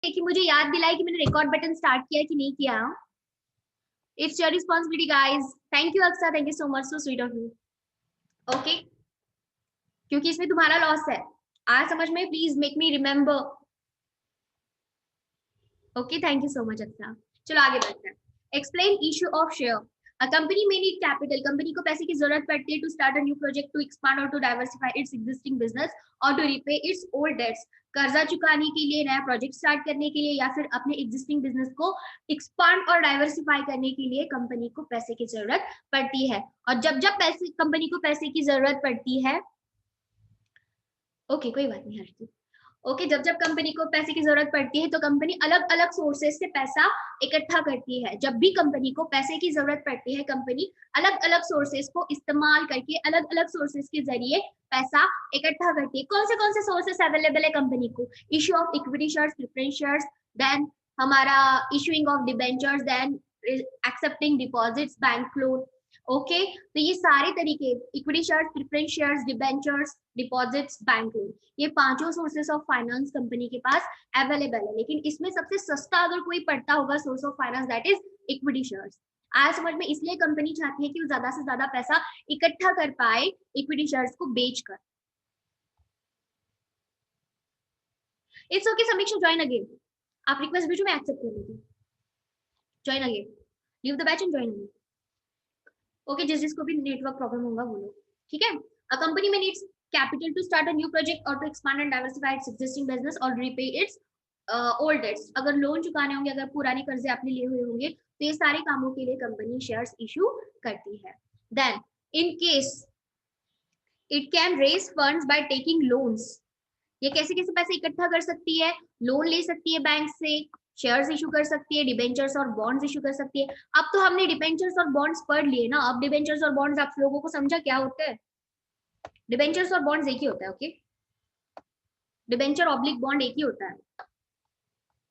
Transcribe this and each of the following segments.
कि मुझे याद दिलाए कि मैंने रिकॉर्ड बटन स्टार्ट किया कि नहीं किया. It's your responsibility guys. Thank you Aqsa, thank you so much, so sweet of you. Okay, क्योंकि इसमें तुम्हारा लॉस है. आज समझ में, please make me remember. Okay, thank you so much Aqsa. चलो आगे बढ़ते हैं. Explain issue of share. A company may need capital. Company को पैसे की जरूरत पड़ती है to start a new project, to expand और to diversify its existing business और to repay its old debts. कर्जा चुकाने के लिए, नया प्रोजेक्ट स्टार्ट करने के लिए, या फिर अपने एग्जिस्टिंग बिजनेस को एक्सपांड और डाइवर्सिफाई करने के लिए कंपनी को पैसे की जरूरत पड़ती है. और जब जब पैसे कंपनी को पैसे की जरूरत पड़ती है, ओके कोई बात नहीं हर्षदीप. ओके, जब जब कंपनी को पैसे की जरूरत पड़ती है तो कंपनी अलग अलग सोर्सेज से पैसा इकट्ठा करती है. जब भी कंपनी को पैसे की जरूरत पड़ती है, कंपनी अलग अलग सोर्सेज को इस्तेमाल करके, अलग अलग सोर्सेज के जरिए पैसा इकट्ठा करती है. कौन से सोर्सेस अवेलेबल है कंपनी को? Issue of equity shares, preference shares, then हमारा issuing of debentures, then accepting deposits, bank loan. Okay, तो ये सारे तरीके, equity shares, preference shares, debentures, deposits, bank loan, ये पांचों सोर्सेस ऑफ फाइनेंस कंपनी के पास अवेलेबल है. लेकिन इसमें सबसे सस्ता अगर कोई पड़ता होगा source of finance, that is equity shares. आज समझ में, इसलिए कंपनी चाहती है कि वो ज्यादा से ज्यादा पैसा इकट्ठा कर पाए इक्विटी शेयर्स को बेचकर. It's okay Sameeksha, join again. आप रिक्वेस्ट भेजो, मैं एक्सेप्ट कर लूंगी. Join again, leave the batch and join again. Okay, जिसको भी नेटवर्क प्रॉब्लम होगा वो लोग. ठीक है. A company may needs capital to start a new project और to expand and diversify its existing business और रीपे इट्स ओल्ड डेट्स. अगर लोन चुकाने होंगे, अगर पुराने कर्जे आपने लिए हुए होंगे, तो ये सारे कामों के लिए कंपनी शेयर्स इशू करती है. Then in case it can raise funds by taking loans. ये कैसे कैसे पैसे इकट्ठा कर सकती है? लोन ले सकती है बैंक से, शेयर्स इशू कर सकती है, डिबेंचर्स और बॉन्ड्स इशू कर सकती है. अब तो हमने डिबेंचर्स और बॉन्ड्स पढ़ लिए ना. अब डिबेंचर्स और बॉन्ड्स आप लोगों को समझा क्या होते हैं? डिबेंचर्स और बॉन्ड्स एक ही होता है. ओके, डिबेंचर ऑब्लिक बॉन्ड एक ही होता है.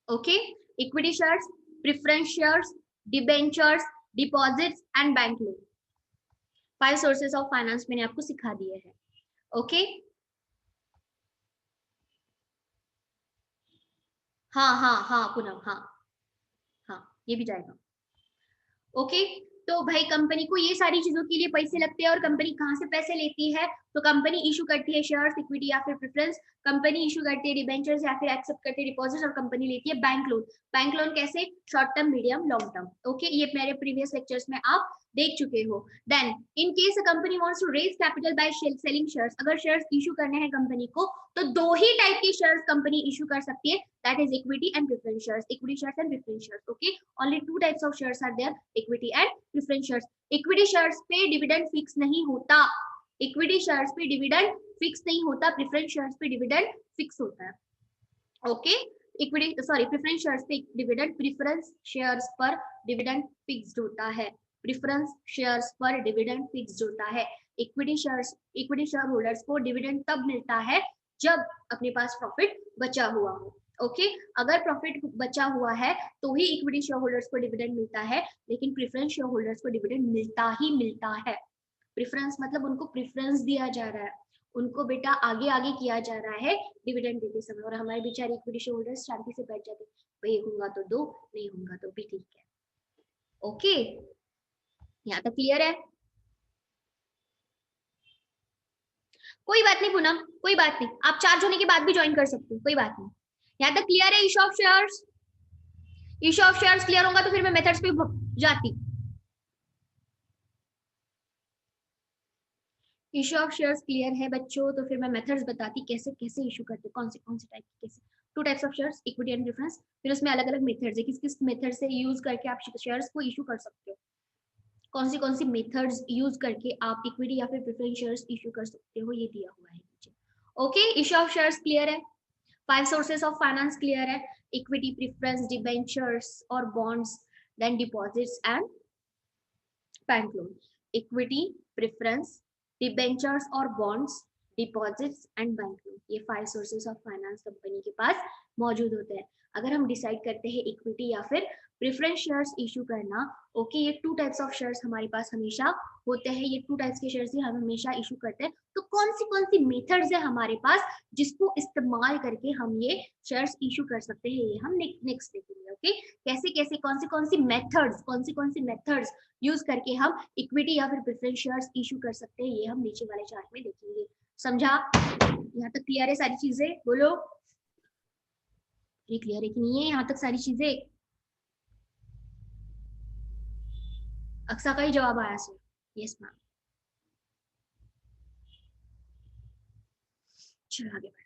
Okay, equity shares, preference shares, debentures, deposits and bank loan, 5 sources of finance मैंने आपको सिखा दिए हैं. ओके, हाँ हाँ हाँ पूनम, हाँ हाँ, ये भी जाएगा. ओके, तो भाई कंपनी को ये सारी चीजों के लिए पैसे लगते हैं. और कंपनी कहाँ से पैसे लेती है? तो कंपनी इशू करती है शेयर्स, इक्विटी या फिर प्रेफरेंस. कंपनी इशू करती है डिबेंचर्स या फिर एक्सेप्ट करती है डिपॉजिट. और कंपनी लेती है बैंक लोन. बैंक लोन कैसे? Short term, medium, long term. Okay, ये मेरे प्रीवियस लेक्चर्स में आप देख चुके हो. Then in case a company wants to raise capital by selling shares. अगर शेयर्स इशू करने हैं कंपनी को, तो दो ही टाइप के शेयर्स कंपनी इशू कर सकती है, that is equity and preference shares. Equity shares and preference shares. Okay, only 2 types of shares are there, equity and preference shares. Equity shares पे डिविडेंड फिक्स नहीं होता. इक्विटी शेयर्स पे dividend fix नहीं होता. Preference shares पे dividend fix होता है. Okay, equity sorry preference shares पे डिविडेंड, प्रेफरेंस शेयर्स पर डिविडेंड फिक्स्ड होता है. प्रेफरेंस शेयर्स पर डिविडेंड फिक्स्ड होता है. इक्विटी शेयर होल्डर्स को डिविडेंड तब मिलता है जब अपने पास प्रॉफिट बचा हुआ हो. ओके, अगर प्रॉफिट बचा हुआ है तो ही इक्विटी शेयर होल्डर्स को डिविडेंड मिलता है, लेकिन प्रेफरेंस शेयर होल्डर्स को डिविडेंड मिलता ही मिलता है. प्रेफरेंस मतलब उनको प्रेफरेंस दिया जा रहा है, उनको बेटा आगे आगे किया जा रहा है डिविडेंड देते समय. और हमारे बेचारे इक्विटी शेयर होल्डर्स शांति से बैठ जाते, भाई होगा तो दो, नहीं होगा तो भी ठीक है. ओके, यहाँ तक क्लियर है? कोई बात नहीं पूनम, कोई बात नहीं, आप चार्ज होने के बाद भी ज्वाइन कर सकते हो, कोई बात नहीं. यहाँ तक क्लियर है? Issue of shares, issue of shares clear होगा तो फिर मैं मेथड्स पे जाती. इशू ऑफ शेयर्स क्लियर है बच्चों, तो फिर मैं मेथड्स बताती कैसे कैसे इशू करते, कौन से टाइप के, कैसे. 2 types of shares, equity and preference. फिर उसमें अलग अलग मेथड्स है, किस किस मेथड से यूज करके आप शेयर्स को इशू कर सकते हो, कौन सी मेथड्स यूज करके आप इक्विटी या फिर प्रेफरेंस शेयर्स इशू कर सकते हो, ये दिया हुआ है नीचे. Okay, issue of shares clear है. 5 सोर्सेस ऑफ फाइनेंस क्लियर है, इक्विटी, प्रेफरेंस, डिबेंचर्स और bonds, then deposits and bank loan. Equity, preference, debentures और bonds, deposits and bank loan, ये 5 सोर्सेस ऑफ फाइनेंस कंपनी के पास मौजूद होते हैं. अगर हम डिसाइड करते हैं इक्विटी या फिर प्रेफरेंस शेयर्स इशू करना। ओके, ये 2 टाइप्स ऑफ शेयर्स हमारे पास हमेशा होते हैं, ये 2 टाइप्स के शेयर्स ही हम हमेशा इशू करते हैं। तो कौन सी मेथड्स है हमारे पास जिसको इस्तेमाल करके हम ये शेयर्स इशू कर सकते हैं, ये हम नेक्स्ट देखेंगे। ओके, कैसे कौन सी मेथड्स यूज करके हम इक्विटी या फिर प्रेफरेंस शेयर्स इशू कर सकते हैं, ये हम नीचे वाले चार्ट में देखेंगे। समझा? यहाँ तक क्लियर है सारी चीजें? बोलो, ये क्लियर है कि नहीं है यहाँ तक सारी चीजें? अक्सा का ही जवाब आया सर, यस मैम। चलो आगे बढ़ते हैं।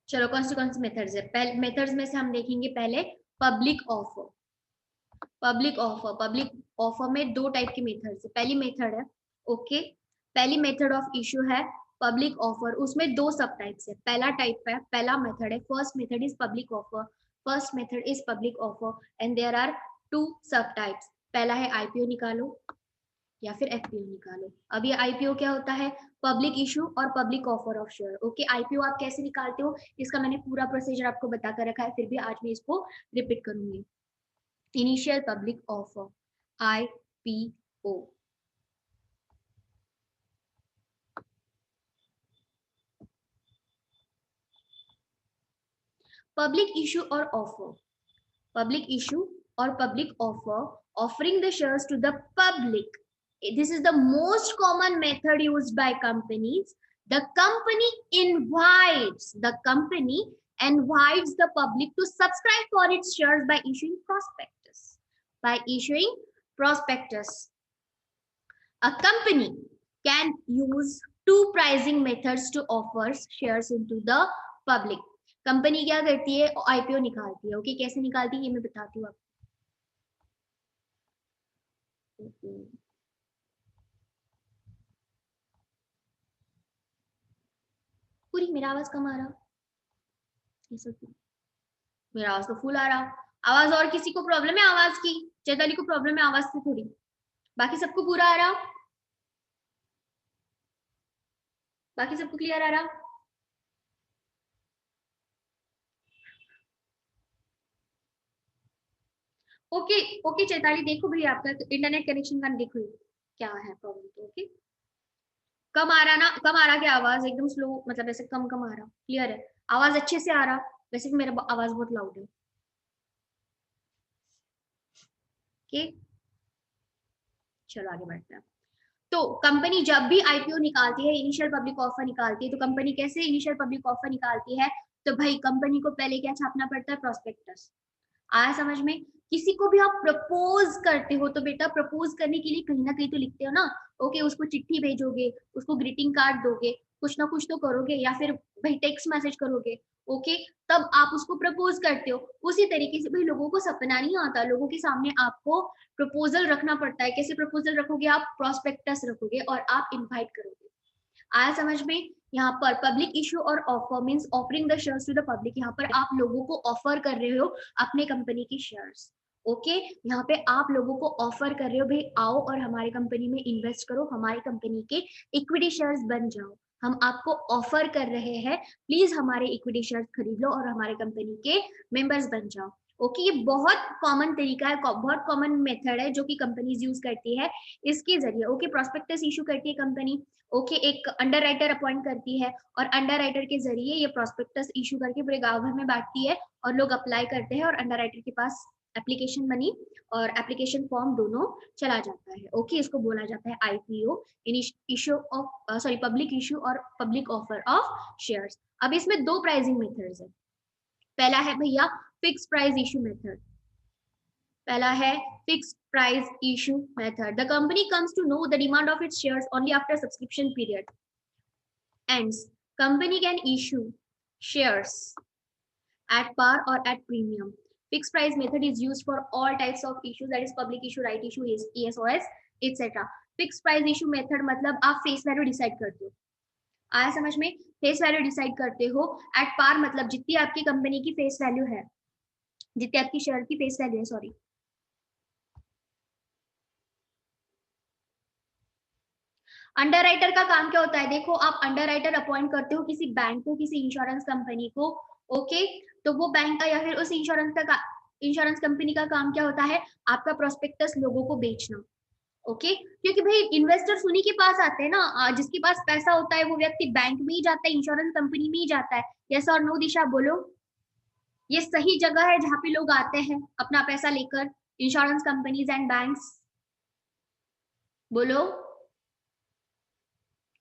चलो कौन सी मेथड्स है? मेथड्स में से हम देखेंगे पहले पब्लिक ऑफर। पब्लिक ऑफर में 2 टाइप की मेथड्स है। पहली मेथड है, ओके, पहली मेथड ऑफ इशू है पब्लिक ऑफर, उसमें 2 सब टाइप्स है। पहला मेथड है, first method is public offer, and there are 2 sub types. पहला है आईपीओ निकालो या फिर एफपीओ निकालो। अब ये आईपीओ क्या होता है? पब्लिक इशू और public offer of share. Okay, IPO आप कैसे निकालते हो, इसका मैंने पूरा प्रोसीजर आपको बता कर रखा है, फिर भी आज मैं इसको रिपीट करूंगी। Initial public offer, IPO. Public issue और ऑफर, पब्लिक इशू और public offer, offering the shares to the public. This is the most common method used by companies. The company invites the public to subscribe for its shares by issuing prospectus. A company can use 2 pricing methods to offer shares into the public. Company क्या करती है? IPO निकालती है। Okay, कैसे निकालती है ये मैं बताती हूँ आपको। पूरी मेरा आवाज कम आ रहा, ये सब मेरा आवाज तो फुल आ रहा। आवाज और किसी को प्रॉब्लम है आवाज की? चैताली को प्रॉब्लम है आवाज से थोड़ी, बाकी सबको पूरा आ रहा, बाकी सबको क्लियर आ रहा? ओके ओके चैताली, देखो भाई आपका इंटरनेट कनेक्शन का देखो क्या है प्रॉब्लम। तो ओके, कम आ रहा ना? कम आ रहा क्या आवाज? एकदम स्लो, मतलब ऐसे कम कम आ रहा? क्लियर है? आवाज अच्छे से आ रहा? वैसे भी मेरा आवाज बहुत लाउड है। ओके, चलो आगे बढ़ते हैं। तो कंपनी जब भी आईपीओ निकालती है, इनिशियल पब्लिक ऑफर निकालती है, तो कंपनी कैसे इनिशियल पब्लिक ऑफर निकालती है? तो भाई कंपनी को पहले क्या छापना पड़ता है? प्रोस्पेक्टस। आया समझ में? किसी को भी आप प्रपोज करते हो तो बेटा प्रपोज करने के लिए कहीं ना कहीं तो लिखते हो ना। ओके, उसको चिट्ठी भेजोगे, उसको ग्रीटिंग कार्ड दोगे, कुछ ना कुछ तो करोगे, या फिर भाई टेक्स्ट मैसेज करोगे। ओके, तब आप उसको प्रपोज करते हो। उसी तरीके से भाई लोगों को सपना नहीं आता, लोगों के सामने आपको प्रपोजल रखना पड़ता है। कैसे प्रपोजल रखोगे? आप प्रोस्पेक्टस रखोगे और आप इनवाइट करोगे। आया समझ में? यहाँ पर पब्लिक इशू और offer means offering the shares to the public. यहाँ पर आप लोगों को ऑफर कर रहे हो अपने कंपनी की शेयर्स। ओके, यहाँ पे आप लोगों को ऑफर कर रहे हो भाई आओ और हमारी कंपनी में इन्वेस्ट करो, हमारी कंपनी के इक्विटी शेयर्स बन जाओ। हम आपको ऑफर कर रहे हैं, प्लीज हमारे इक्विटी शेयर्स खरीद लो और हमारे कंपनी के मेंबर्स बन जाओ। ओके, ये बहुत कॉमन तरीका है, बहुत कॉमन मेथड है जो कि कंपनीज यूज करती है। इसके जरिए ओके प्रोस्पेक्टस इशू करती है कंपनी। ओके, एक अंडर राइटर अपॉइंट करती है और अंडर राइटर के जरिए ये प्रोस्पेक्टस इशू करके पूरे गांव भर में बांटती है और लोग अप्लाई करते हैं और अंडर राइटर के पास एप्लीकेशन मनी और एप्लीकेशन फॉर्म दोनों चला जाता है। ओके, इसको बोला जाता है IPO, issue of sorry public issue और पब्लिक ऑफर ऑफ शेयर्स। अब इसमें 2 प्राइसिंग मेथड्स है। पहला है भैया फिक्स प्राइस इशू मेथड। पहला है fix price issue method. The company comes to know the demand of its shares only after subscription period ends. Company can issue shares at par or at premium. Fixed price method is used for all types of issues, that is public issue, right issue, ESOS, etc. Fix price issue method मतलब आप face value decide करते हो, आया समझ में? Face value decide करते हो. Eight par मतलब जितनी आपकी कंपनी की फेस वैल्यू है, जितनी आपकी शेयर की फेस वैल्यू है, सॉरी. अंडरराइटर का काम क्या होता है? देखो, आप अंडरराइटर अपॉइंट करते हो किसी बैंक को, किसी इंश्योरेंस कंपनी को. ओके, तो वो बैंक का या फिर उस इंश्योरेंस कंपनी का काम क्या होता है? आपका प्रोस्पेक्टस लोगों को बेचना. ओके, क्योंकि भाई इन्वेस्टर्स उन्हीं के पास आते हैं ना, जिसके पास पैसा होता है वो व्यक्ति बैंक में ही जाता है, इंश्योरेंस कंपनी में ही जाता है. यस और नो दिशा बोलो. ये सही जगह है जहां पे लोग आते हैं अपना पैसा लेकर, इंश्योरेंस कंपनीज एंड बैंक्स. बोलो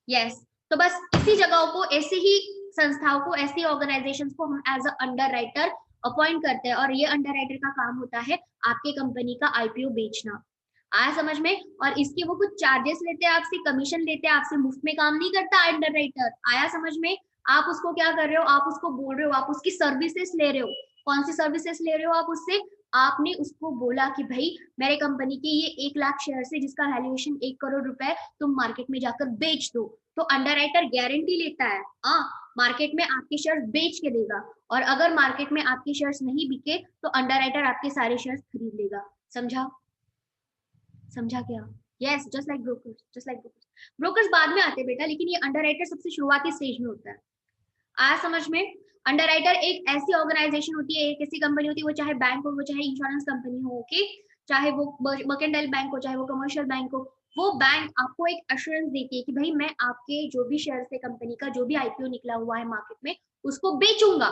यस. तो बस इसी जगहों को, ऐसे ही संस्थाओं को, ऐसी ऑर्गेनाइजेशंस को हम एज अ अंडरराइटर अपॉइंट करते हैं, और ये अंडरराइटर का काम होता है आपके कंपनी का आईपीओ बेचना. आया समझ में? और इसके वो कुछ चार्जेस लेते हैं आपसे, कमीशन लेते हैं आपसे, मुफ्त में काम नहीं करता अंडरराइटर. आया समझ में? आप उसको क्या कर रहे हो? आप उसको बोल रहे हो, आप उसकी सर्विसेज ले रहे हो. कौन सी सर्विसेज ले रहे हो आप उससे? आपने उसको बोला कि भाई मेरे कंपनी के ये 1 लाख शेयर है जिसका वैल्यूएशन 1 करोड़ रुपए, तुम मार्केट में जाकर बेच दो. तो अंडरराइटर गारंटी लेता है, हाँ, मार्केट में आपके शेयर बेच के देगा. और अगर मार्केट में आपके शेयर्स नहीं बिके तो अंडरराइटर आपके सारे शेयर्स खरीद लेगा. समझा? समझा क्या? Yes, just like brokers, just like brokers. Brokers बाद में आते हैं बेटा, लेकिन ये अंडरराइटर सबसे शुरुआती स्टेज में होता है. आया समझ में? अंडरराइटर एक ऐसी ऑर्गेनाइजेशन होती है, एक ऐसी कंपनी होती है, वो चाहे बैंक हो, वो चाहे इंश्योरेंस कंपनी हो, ओके, चाहे वो मर्केंटाइल बैंक हो, चाहे वो कमर्शियल बैंक हो, वो बैंक आपको एक एश्योरेंस देती है कि भाई मैं आपके जो भी शेयर है कंपनी का, जो भी आईपीओ निकला हुआ है मार्केट में, उसको बेचूंगा.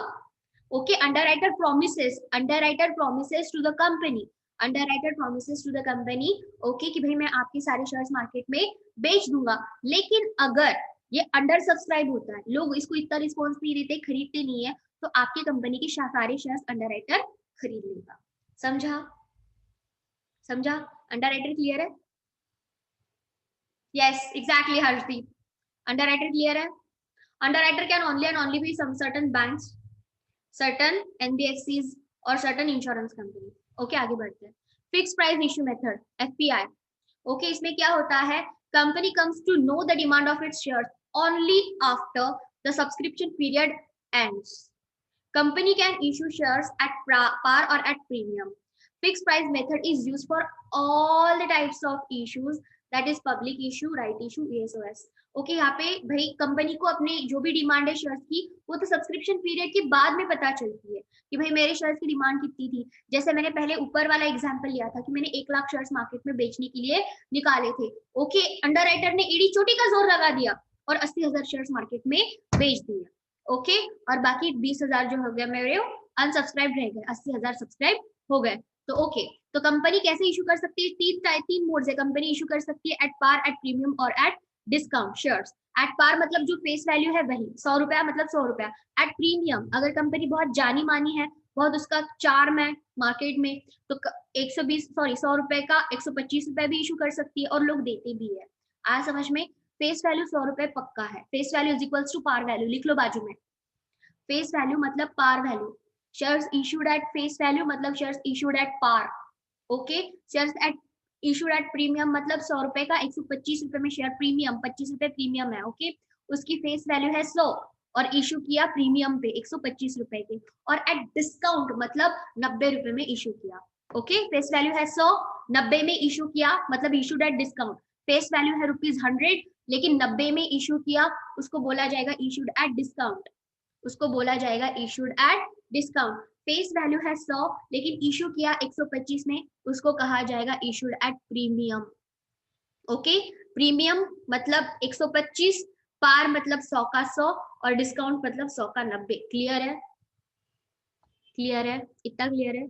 Okay, underwriter promises to the company, underwriter promises to the company, okay, कि भाई मैं आपके सारे शेयर्स मार्केट में बेच दूंगा. लेकिन अगर ये अंडर सब्सक्राइब होता है, लोग इसको इतना रिस्पॉन्स नहीं देते, खरीदते नहीं है, तो आपकी कंपनी के सारे शेयर्स अंडरराइटर खरीद लेगा. समझा? समझा? अंडरराइटर क्लियर है? Yes, exactly Harshdeep. Underwriter clear है? Underwriter can only and only be some certain banks, certain NBFCs और certain insurance company. Okay, आगे बढ़ते हैं. Fixed price issue method, FPI. Okay, इसमें क्या होता है? Company comes to know the demand of its shares only after the subscription period ends. Company can issue shares at par or at premium. Fixed price method is used for all the types of issues, that is public issue, right issue, ESOS. Okay, यहाँ पे भाई company को अपने जो भी demand है shares की, वो तो सब्सक्रिप्शन पीरियड के बाद में पता चलती है कि भाई मेरे शेयर्स की डिमांड कितनी थी. जैसे मैंने पहले ऊपर वाला एग्जांपल लिया था कि मैंने 1 लाख शेयर्स मार्केट में बेचने के लिए निकाले थे. ओके, अंडरराइटर ने एड़ी चोटी का जोर लगा दिया और 80,000 शेयर्स मार्केट में बेच दिए. ओके, और बाकी 20,000 जो हो गया मेरे अनसब्सक्राइब रह गए, 80,000 सब्सक्राइब हो गए. तो ओके, तो कंपनी कैसे इशू कर सकती है? तीन मोड से कंपनी इशू कर सकती है, एट पार, एट प्रीमियम और at discount shares. At par मतलब जो फेस वैल्यू है वही 100 रुपया, मतलब 100 रुपया. एट प्रीमियम अगर कंपनी बहुत जानी मानी है, बहुत उसका चार्म है मार्केट में, तो 100 रुपए का 125 रुपए भी इशू कर सकती है, और लोग देते भी है. आज समझ में? फेस वैल्यू 100 रुपए पक्का है. Face value is equals to par value, लिख लो बाजू में. फेस वैल्यू मतलब par value. Shares issued at face value मतलब shares issued at par. Okay, shares at issued at premium मतलब 100 रुपए का 125 रुपए में शेयर प्रीमियम, 25 रुपए प्रीमियम है. ओके, उसकी फेस वैल्यू है 100 और इशू किया प्रीमियम पे 125 रुपए के. और एट डिस्काउंट मतलब 90 रुपए में इशू किया. ओके, फेस वैल्यू है 100, 90 में इशू किया मतलब issued at discount. Face value है ₹100 लेकिन 90 में इशू किया, उसको बोला जाएगा इशूड एट डिस्काउंट. उसको बोला जाएगा issued at discount. Face value है 100 लेकिन इशू किया 125 में, उसको कहा जाएगा issued at premium. Okay, premium मतलब 125, पार मतलब 100 का 100 और डिस्काउंट मतलब 100 का 90. क्लियर है? क्लियर है? इतना क्लियर है?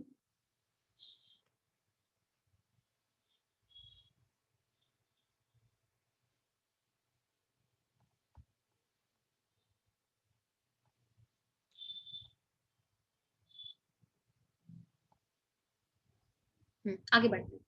आगे बढ़ते हैं.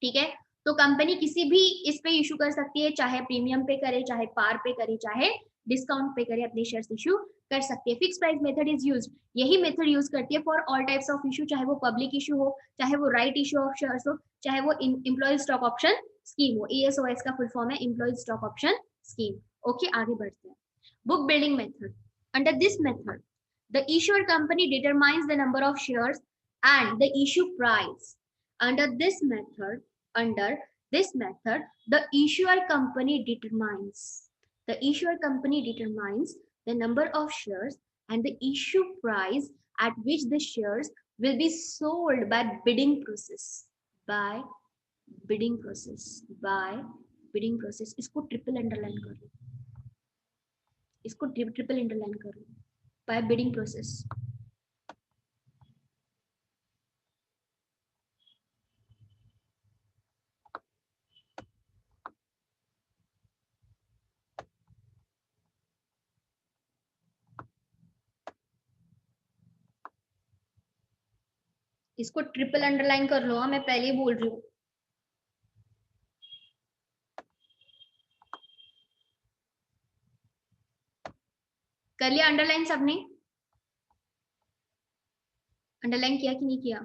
ठीक है, तो कंपनी किसी भी इस पे इशू कर सकती है, चाहे प्रीमियम पे करे, चाहे पार पे करे, चाहे डिस्काउंट पे करे अपने शेयर्स इशू कर सकती है। Fix price method is used, यही मेथड यूज करती है for all types of issue, चाहे वो पब्लिक इशू हो, चाहे वो राइट इशू ऑफ शेयर्स हो, चाहे वो एम्प्लॉय स्टॉक ऑप्शन स्कीम हो। ESOS का फुल फॉर्म है employ stock option scheme. Okay, आगे बढ़ते हैं। Book building method, under this method the issuer company determines the number of shares and the issue price. Under this method, the issuer company determines the number of shares and the issue price at which the shares will be sold by bidding process. इसको triple underline कर लो, इसको triple underline कर लो, by bidding process. इसको triple underline कर लो, मैं पहले ही बोल रही हूँ। कर लिया अंडरलाइन सबने? अंडरलाइन किया कि नहीं किया?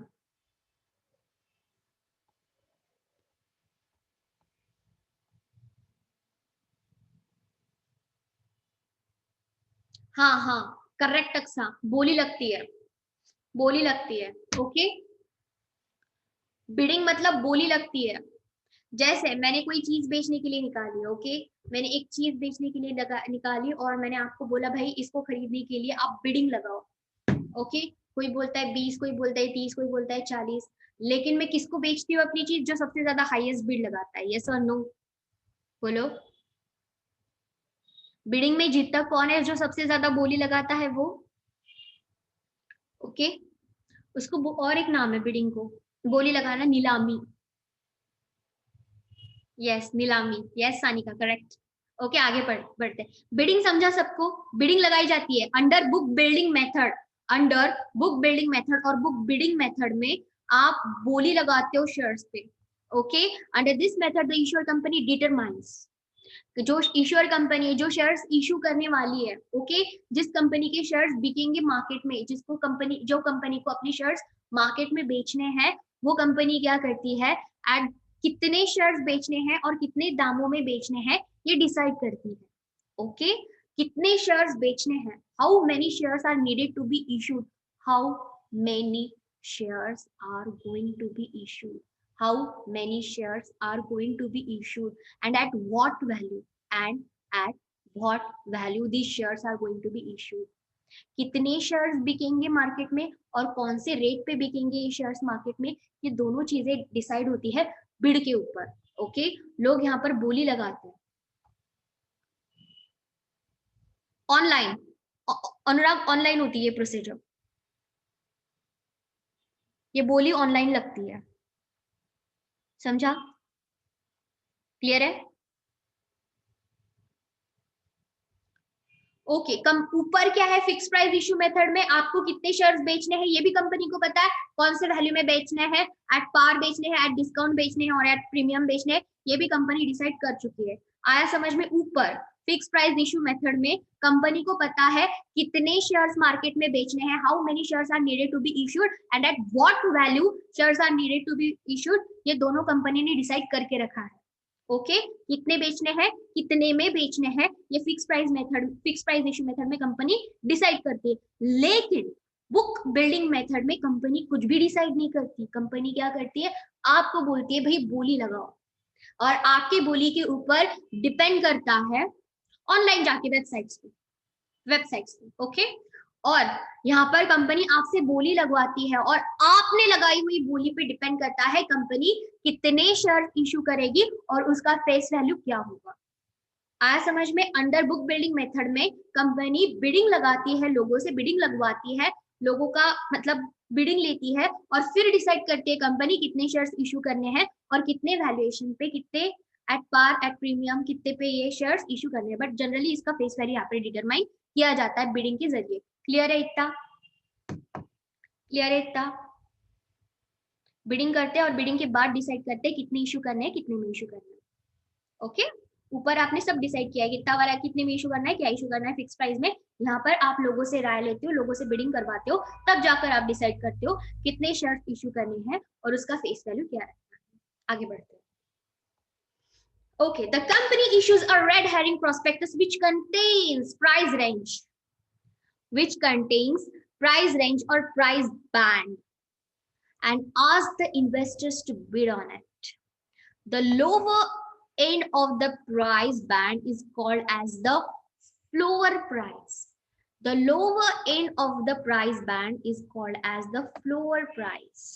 हाँ हाँ, करेक्ट अक्सा, बोली लगती है, बोली लगती है। ओके, बिडिंग मतलब बोली लगती है। जैसे मैंने कोई चीज बेचने के लिए निकाली, ओके, मैंने एक चीज बेचने के लिए निकाली और मैंने आपको बोला भाई इसको खरीदने के लिए आप बिडिंग लगाओ। ओके, कोई बोलता है 20, कोई बोलता है 30, कोई बोलता है 40, लेकिन मैं किसको बेचती हूँ अपनी चीज? जो सबसे ज्यादा हाईएस्ट बिड लगाता है। यस और नो बोलो। बिडिंग में जीतता कौन है? जो सबसे ज्यादा बोली लगाता है वो। ओके, उसको और एक नाम है बिडिंग को, बोली लगाना, नीलामी। यस, नीलामी। Yes Sanika, correct. ओके, आगे बढ़ते। बिडिंग समझा सबको? बिडिंग लगाई जाती है under book building method, under book building method और बुक बिडिंग मेथड में आप बोली लगाते हो शेयर्स पे। Okay, under this method the issuer company determines, जो इश्यूर कंपनी है, जो शेयर्स इशू करने वाली है, ओके, जिस कंपनी के शेयर्स बिकेंगे मार्केट में, जिसको कंपनी, जो कंपनी को अपने शेयर्स मार्केट में बेचने हैं, वो कंपनी क्या करती है? एट कितने शेयर्स बेचने हैं और कितने दामों में बेचने हैं, ये डिसाइड करती है। ओके, कितने शेयर्स बेचने हैं, how many shares are needed to be issued, how many shares are going to be issued, how many shares are going to be issued and at what value these shares are going to be issued. कितने shares बिकेंगे market में और कौन से rate पे बिकेंगे ये shares market में, ये दोनों चीजें डिसाइड होती है बिड के ऊपर। ओके, लोग यहाँ पर बोली लगाते हैं। ऑनलाइन, अनुराग, ऑनलाइन होती है प्रोसीजर, ये बोली ऑनलाइन लगती है, समझा? क्लियर है? ओके, कम ऊपर क्या है? फिक्स प्राइस इशू मेथड में आपको कितने शेयर्स बेचने हैं ये भी कंपनी को पता है, कौन से वैल्यू में बेचने हैं, एट पार बेचने हैं, एट डिस्काउंट बेचने हैं और एट प्रीमियम बेचने हैं, ये भी कंपनी डिसाइड कर चुकी है। आया समझ में? ऊपर फिक्स प्राइस इशू मेथड में कंपनी को पता है कितने शेयर्स मार्केट में बेचने हैं, how many shares are needed to be issued and at what value shares are needed to be issued, ये दोनों कंपनी ने डिसाइड करके रखा है। ओके, कितने बेचने हैं, कितने में बेचने हैं, ये फिक्स प्राइस इशू मेथड में कंपनी डिसाइड करती है। लेकिन बुक बिल्डिंग मेथड में कंपनी कुछ भी डिसाइड नहीं करती। कंपनी क्या करती है? आपको बोलती है भाई बोली लगाओ, और आपके बोली के ऊपर डिपेंड करता है ऑनलाइन जाके वेबसाइट्स पे। ओके, और यहाँ पर कंपनी आपसे बोली लगवाती है और आपने लगाई हुई बोली पे डिपेंड करता है कंपनी कितने शेयर इशू करेगी और उसका फेस वैल्यू क्या होगा। आया समझ में? अंडर बुक बिल्डिंग मेथड में कंपनी बिडिंग लगाती है, लोगों से बिडिंग लगवाती है, लोगों का मतलब बिडिंग लेती है और फिर डिसाइड करती है कंपनी कितने शेयर्स इशू करने हैं और कितने वैल्यूएशन पे, कितने एट पार, एट प्रीमियम, कितने पे ये शेयर्स इशू करने हैं। बट जनरली इसका फेस वैल्यू यहाँ पे डिटरमाइन किया जाता है बिडिंग के जरिए। क्लियर है इतना? क्लियर है इतना? बिडिंग करते हैं और बिडिंग के बाद डिसाइड करते हैं कितने इशू करने हैं, कितने में इशू करने हैं। ओके, ऊपर आपने सब डिसाइड किया है कितना वाला कितने में इशू करना है, क्या इशू करना है फिक्स प्राइस में। यहाँ पर आप लोगों से राय लेते हो, लोगों से बिडिंग करवाते हो, तब जाकर आप डिसाइड करते हो कितने शेयर इशू करने हैं और उसका फेस वैल्यू क्या है। आगे बढ़ते हैं। Okay, the company issues a red herring prospectus which contains price range, or price band, and asks the investors to bid on it. The lower end of the price band is called as the floor price. The lower end of the price band is called as the floor price.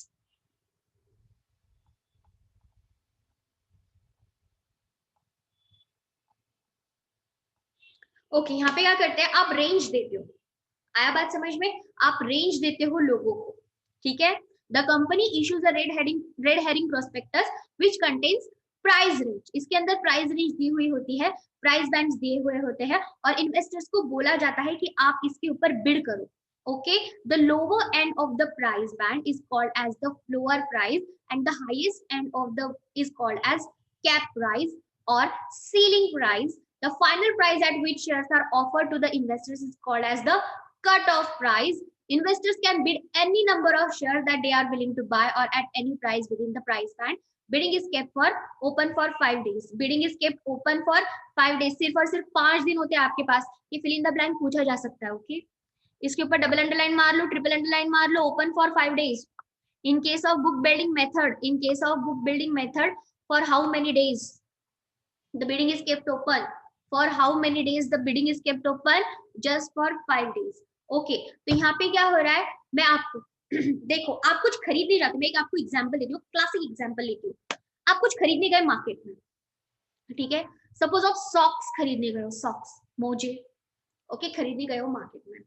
Okay यहाँ पे क्या करते हैं, आप range देते हो, आया बात समझ में, आप रेंज देते हो लोगों को, ठीक है। The company issues a red herring prospectus which contains price range, इसके अंदर प्राइस रेंज दी हुई होती है, प्राइस बैंड्स दिए हुए होते हैं, और इन्वेस्टर्स को बोला जाता है कि आप इसके ऊपर बिड करो। Okay, the lower end of the price band is called as the floor price and the highest end of the is called as cap price और ceiling price. The final price at which shares are offered to the investors is called as the cut-off price. Investors can bid any number of shares that they are willing to buy or at any price within the price band. Bidding is kept open for 5 days. Bidding is kept open for 5 days. सिर्फ और सिर्फ 5 दिन होते हैं आपके पास, ये fill in the blank पूछा जा सकता है, ओके। इसके ऊपर डबल अंडरलाइन मार लो, ट्रिपल अंडरलाइन मार लो, open for 5 days. In case of book building method, for how many days the bidding is kept open? For how many days the bidding is kept open? Just for 5 days. Okay, तो यहाँ पे क्या हो रहा है, मैं आपको देखो, आप कुछ खरीदने जाते, मैं एक आपको एग्जांपल देती हूँ, क्लासिक एग्जांपल लेती हूँ। आप कुछ खरीदने गए मार्केट में, ठीक है, सपोज आप सॉक्स खरीदने गए हो, सॉक्स मोजे, ओके, खरीदने गए हो मार्केट में,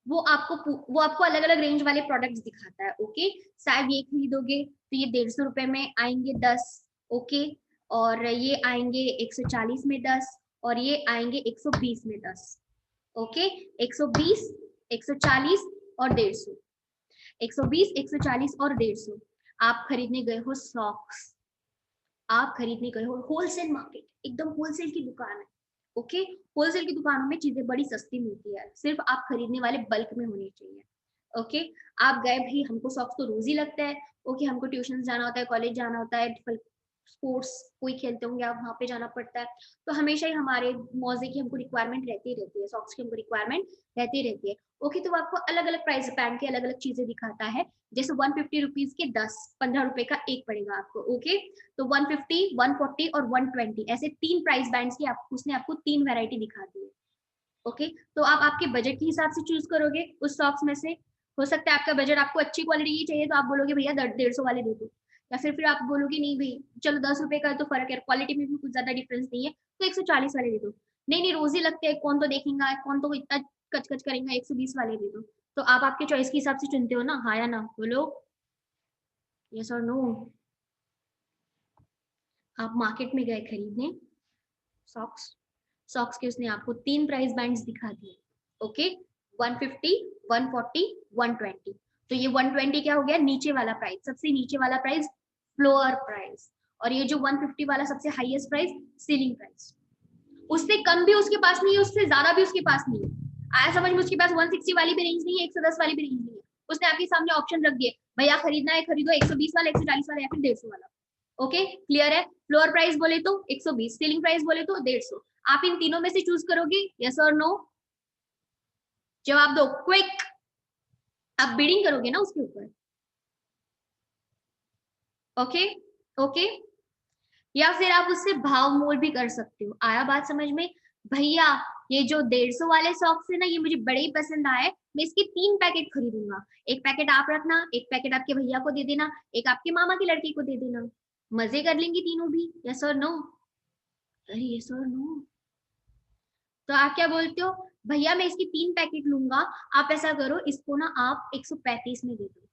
वो आपको अलग अलग रेंज वाले प्रोडक्ट्स दिखाता है, ओके। शायद ये खरीदोगे तो ये 150 रुपए में आएंगे 10, ओके, और ये आएंगे 140 में 10, और ये आएंगे 120 में 10, ओके। 120, 140 और 150, 120, 140 और 150। आप खरीदने गए हो सॉक्स, आप खरीदने गए हो होलसेल मार्केट, एकदम होलसेल की दुकान है, ओके। होलसेल की दुकानों में चीजें बड़ी सस्ती मिलती है, सिर्फ आप खरीदने वाले बल्क में होने चाहिए, ओके। आप गए, भाई हमको सॉक्स तो रोज ही लगता है, ओके, हमको ट्यूशन जाना होता है, कॉलेज जाना होता है, स्पोर्ट्स कोई खेलते होंगे आप, वहां पे जाना पड़ता है, तो हमेशा ही हमारे मोजे की हमको रिक्वायरमेंट रहती रहती है, सॉक्स की हमको रिक्वायरमेंट रहती रहती है, ओके। तो वो आपको अलग अलग प्राइस बैंड के अलग अलग चीजें दिखाता है, जैसे 150 रुपीज के 10, 15 रुपए का एक पड़ेगा आपको, ओके। तो 150, 140 और 120 ऐसे 3 प्राइस बैंड्स की उसने आपको 3 वैरायटी दिखा दी है, ओके। तो आप आपके बजट के हिसाब से चूज करोगे उस सॉक्स में से। हो सकता है आपका बजट, आपको अच्छी क्वालिटी की चाहिए तो आप बोलोगे भैया 150 वाले दे दो, या फिर आप बोलोगे नहीं भाई चलो 10 रुपए का तो फर्क है, क्वालिटी में भी कुछ ज्यादा डिफरेंस नहीं है, तो 140 वाले दे दो। नहीं नहीं, रोज ही लगते हैं, कौन तो देखेगा, कौन तो इतना कच करेगा, 120 वाले दे दो। तो आप आपके चॉइस के हिसाब से चुनते हो ना, हाँ या ना, बोलो यस और नो। आप मार्केट में गए खरीदने सॉक्स, सॉक्स के उसने आपको 3 प्राइस बैंड्स दिखा दिए, ओके, 150, 140, 120। तो ये 120 क्या हो गया, नीचे वाला प्राइस, सबसे नीचे वाला प्राइस फ्लोर प्राइस, और ये जो 150 वाला सबसे हाईएस्ट प्राइस सीलिंग प्राइस। उससे कम भी उसके पास नहीं है, उससे ज्यादा भी उसके पास नहीं है, आया समझ में, उसके पास 160 वाली भी रेंज नहीं है, 110 वाली भी रेंज नहीं है, उसने आपके सामने ऑप्शन रख दिए, भैया खरीदना है खरीदो, 120 वाला, 140 वाला या फिर 150 वाला, ओके, क्लियर है। फ्लोर प्राइस बोले तो 120, सीलिंग प्राइस बोले तो 150, आप इन तीनों में से चूज करोगे, यस और नो, जवाब दो क्विक। आप बिडिंग करोगे ना उसके ऊपर, ओके ओके, या फिर आप उससे भाव मोल भी कर सकते हो, आया बात समझ में। भैया ये जो 150 वाले सॉक्स है ना, ये मुझे बड़े ही पसंद आए, मैं इसके 3 पैकेट खरीदूंगा, एक पैकेट आप रखना, एक पैकेट आपके भैया को दे देना, एक आपके मामा की लड़की को दे देना, मजे कर लेंगे तीनों भी, यस और नो, अरे यस और नो। तो आप क्या बोलते हो, भैया मैं इसकी 3 पैकेट लूंगा, आप ऐसा करो इसको ना आप 135 में दे दो,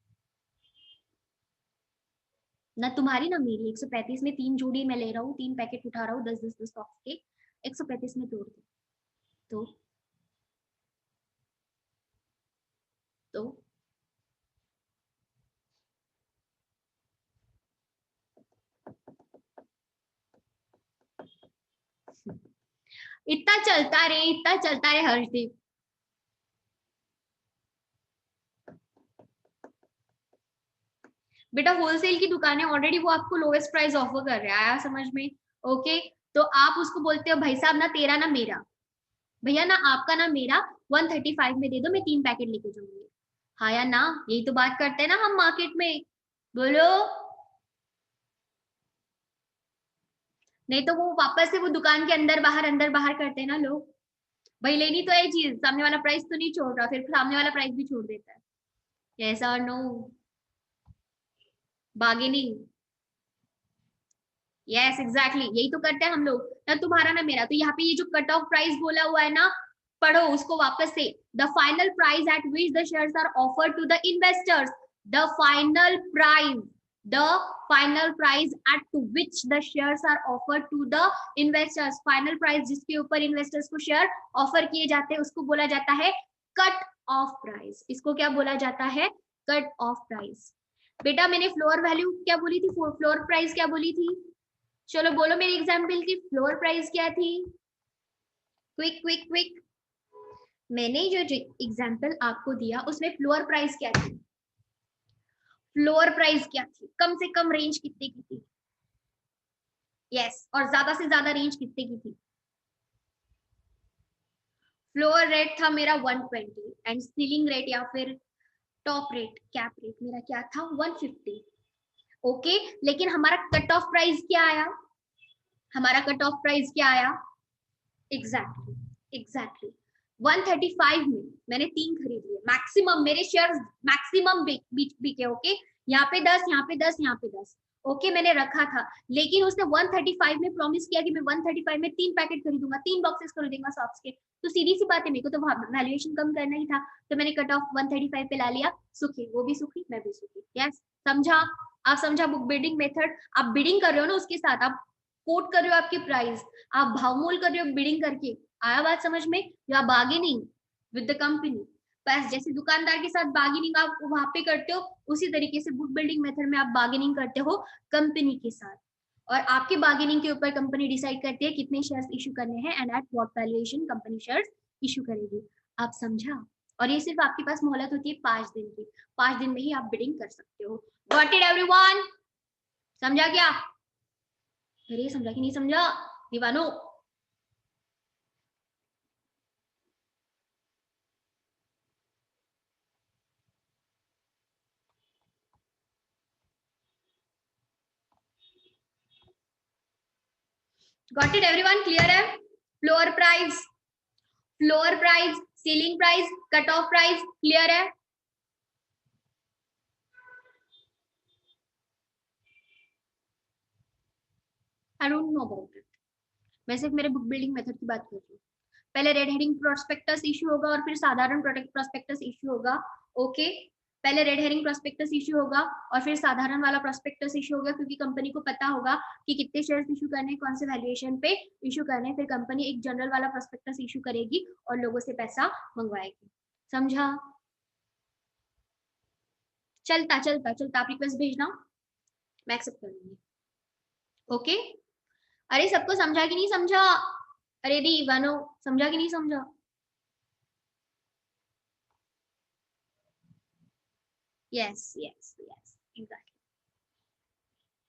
ना तुम्हारी ना मेरी, 135 में 3 जोड़ी मैं ले रहा हूँ, 3 पैकेट उठा रहा हूँ, 10 सॉक्स के, 135 में तोड़ दो, तो तो इतना चलता रहे हर्षदीप। बेटा होलसेल की दुकान है, ऑलरेडी वो आपको लोएस्ट प्राइस ऑफर कर रहा है, आया समझ में? ओके, तो आप उसको बोलते हो भाई साहब ना तेरा ना मेरा, भैया ना आपका ना मेरा 135 में दे दो, मैं 3 पैकेट लेके जाऊंगी। हाँ या ना, यही तो बात करते हैं ना हम मार्केट में, बोलो। नहीं तो वो वापस से वो दुकान के अंदर बाहर करते हैं ना लोग। भाई लेनी तो है चीज, सामने वाला प्राइस तो नहीं छोड़ रहा, फिर सामने वाला प्राइस भी छोड़ देता है। यस और नो? बार्गेनिंग। यस एग्जैक्टली, यही तो करते हैं हम लोग, ना तुम्हारा ना मेरा। तो यहाँ पे ये जो कट ऑफ प्राइस बोला हुआ है ना, पढ़ो उसको वापस से। The final price at which the shares are offered to the investors, the final price, the final price at which the shares are offered to the investors, final price जिसके ऊपर इन्वेस्टर्स को शेयर ऑफर किए जाते हैं उसको बोला जाता है कट ऑफ प्राइस। इसको क्या बोला जाता है? Cut off price. बेटा मैंने फ्लोर वैल्यू क्या बोली थी, फ्लोर प्राइस क्या बोली थी? चलो बोलो मेरी एग्जाम्पल की फ्लोर प्राइस क्या थी? Quick quick quick. मैंने जो एग्जाम्पल आपको दिया उसमें फ्लोर प्राइस क्या थी? फ्लोर प्राइस क्या थी? कम से कम रेंज कितने की थी? यस, और ज्यादा से ज्यादा रेंज कितने की थी? फ्लोर रेट था मेरा 120 एंड सीलिंग रेट या फिर टॉप रेट कैप रेट मेरा क्या था? 150। ओके, लेकिन हमारा कट ऑफ प्राइस क्या आया? हमारा कट ऑफ प्राइस क्या आया? एग्जैक्टली 135 में मैंने 3 खरीद लिए, मैक्सिमम मेरे शेयर मैक्सिमम बिके। ओके, यहाँ पे 10, यहाँ पे 10, यहाँ पे 10। ओके, मैंने रखा था, लेकिन उसने 135 में प्रॉमिस किया कि मैं 135 में 3 पैकेट खरीदूंगा, 3 बॉक्सेस खरीदूंगा सॉप्स के। तो सीधी सी बात है, मेरे को तो वैल्यूएशन कम करना ही था, तो मैंने कट ऑफ 135 पे ला लिया। सुखी, वो भी सुखी, मैं भी सुखी। यस, समझा? आप समझा बुक बिल्डिंग मेथड? आप बिडिंग कर रहे हो ना उसके साथ, आप कोट कर रहे हो आपकी प्राइस, आप भावमोल कर रहे हो बिडिंग करके। आया बात समझ में? या बार्गेनिंग विद द कंपनी। बस जैसे दुकानदार के साथ बार्गेनिंग आप वहां पे करते हो, उसी तरीके से बुक बिल्डिंग मेथड में आप बार्गेनिंग करते हो कंपनी के साथ, और आपके बार्गेनिंग के ऊपर कंपनी डिसाइड करती है कितने शेयर्स इशू करने हैं and at what valuation company shares issue करेगी। आप समझा? और ये सिर्फ आपके पास मोहलत होती है 5 दिन की, 5 दिन में ही आप बिडिंग कर सकते हो। Got it everyone? समझा क्या? अरे समझा कि नहीं समझा दीवानो? Got it everyone? क्लियर है? Floor price, floor price, ceiling price, cut off price, clear है? I don't know about it, मैं सिर्फ मेरे बुक बिल्डिंग मेथड की बात कर रही हूँ। पहले रेड हेरिंग प्रोस्पेक्टस इशू होगा और फिर साधारण प्रोस्पेक्टस इशू होगा। ओके, पहले रेड हेरिंग प्रोस्पेक्टस इशू होगा और फिर साधारण वाला प्रोस्पेक्टस इशू होगा, क्योंकि कंपनी को पता होगा कि कितने शेयर्स इशू करने हैं, कौन से वैल्यूएशन पे इशू करने हैं। फिर कंपनी एक जनरल वाला प्रोस्पेक्टस इशू करेगी और लोगों से पैसा मंगवाएगी। समझा? चलता चलता चलता, आप रिक्वेस्ट भेजना, मैं एक्सेप्ट कर लूंगी। ओके, अरे सबको समझा कि नहीं समझा? अरे दी इवानो, समझा कि नहीं समझा? Yes yes yes exactly.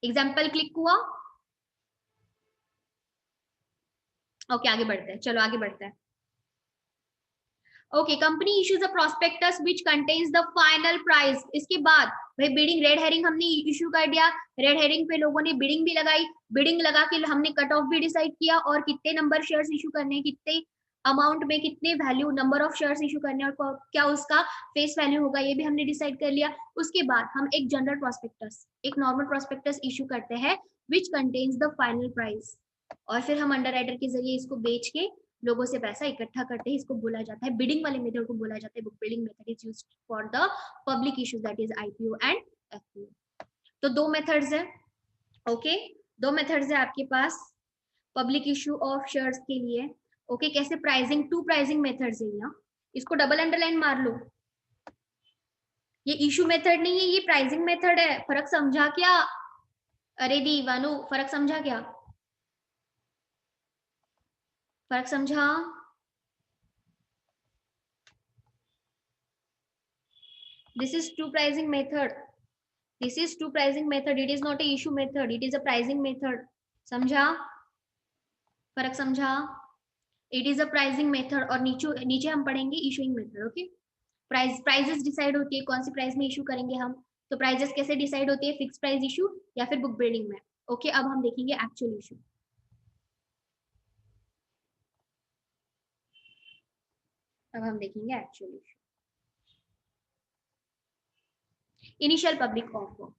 Example click हुआ? ओके, आगे बढ़ते हैं, चलो आगे बढ़ते हैं। Okay, company issues a prospectus which contains the final price. इसके बाद भाई बिडिंग, रेड हेरिंग हमने इशू कर दिया, रेड हेरिंग पे लोगों ने बिडिंग भी लगाई, बिडिंग लगा के हमने कट ऑफ भी डिसाइड किया और कितने नंबर शेयर्स इशू करने, कितने अमाउंट में, कितने value number of shares issue करने और क्या उसका फेस वैल्यू होगा, ये भी हमने डिसाइड कर लिया। उसके बाद हम एक जनरल प्रोस्पेक्टस, एक नॉर्मल प्रोस्पेक्टस इशू करते हैं which contains the final price, और फिर हम अंडरराइटर के जरिए इसको बेच के लोगों से पैसा इकट्ठा करते हैं। इसको बोला जाता है बिडिंग वाले मेथड को बोला जाता है book building method, is used for the public issues that is IPO and FPO. तो दो मेथड्स है। ओके, दो मेथड्स है आपके पास पब्लिक इशू ऑफ शेयर्स के लिए। ओके, कैसे प्राइसिंग, टू प्राइसिंग मेथड्स है यहाँ, इसको डबल अंडरलाइन मार लो। ये इशू मेथड नहीं है, ये प्राइसिंग मेथड है। फर्क समझा क्या? अरे दी वानु, फर्क समझा क्या? फर्क समझा? This is true pricing method. This is true pricing method. It is not a issue method. It is a pricing method. समझा? फर्क समझा? It is a pricing method और नीचे हम पढ़ेंगे issuing method. Okay? Prices decide होती है कौन सी प्राइस में इशू करेंगे हम. तो प्राइजेस कैसे डिसाइड होती है? फिक्स प्राइस इशू या फिर बुक बिल्डिंग में. ओके, अब हम देखेंगे एक्चुअल इशू. अब हम देखेंगे actual issue. Initial public offer.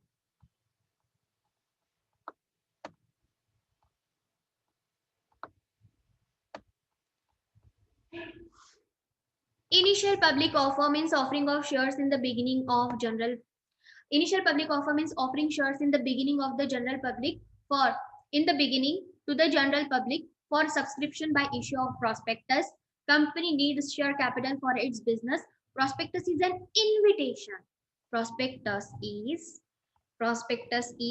Initial public offer means offering of shares in the beginning of general. Initial public offer means offering shares in the beginning of the general public for in the beginning to the general public for subscription by issue of prospectus. Company needs share capital for its business. Prospectus is an invitation. Prospectus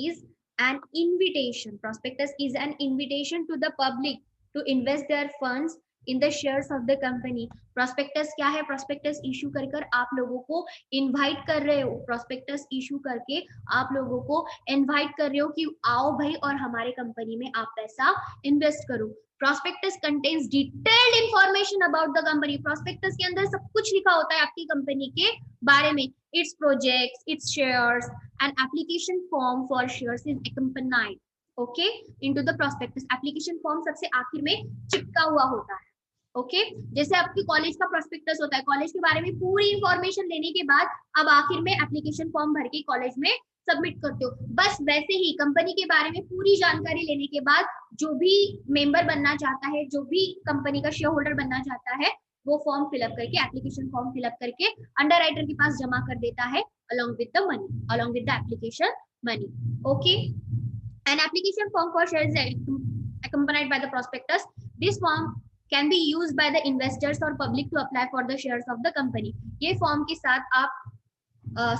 is an invitation. Prospectus is an invitation to the public to invest their funds in the shares of the company. Prospectus क्या है? Prospectus issue कर कर आप लोगों को invite कर रहे हो. Prospectus issue करके आप लोगों को invite कर रहे हो कि आओ भाई और हमारे कंपनी में आप पैसा invest करो. Prospectus contains detailed information about the company. Prospectus के अंदर सब कुछ लिखा होता है आपकी कंपनी के बारे में. Its projects, its shares, an application form for shares is accompanied. Okay, into the prospectus. Application form सबसे आखिर में चिपका हुआ होता है. ओके जैसे आपकी कॉलेज का प्रोस्पेक्टस होता है, कॉलेज के बारे में पूरी इंफॉर्मेशन लेने के बाद अब आखिर में एप्लीकेशन फॉर्म भर के कॉलेज में सबमिट करते हो. बस वैसे ही कंपनी के बारे में पूरी जानकारी लेने के बाद जो भी मेंबर बनना चाहता है, जो भी कंपनी का शेयर होल्डर बनना चाहता है, वो फॉर्म फिलअप करके, एप्लीकेशन फॉर्म फिलअप करके अंडर राइटर के पास जमा कर देता है along with the money, along with the application money. Okay, an application form for shares is accompanied by the prospectus. This form can be used by the investors or public to apply for the shares of the company. ये form के साथ आप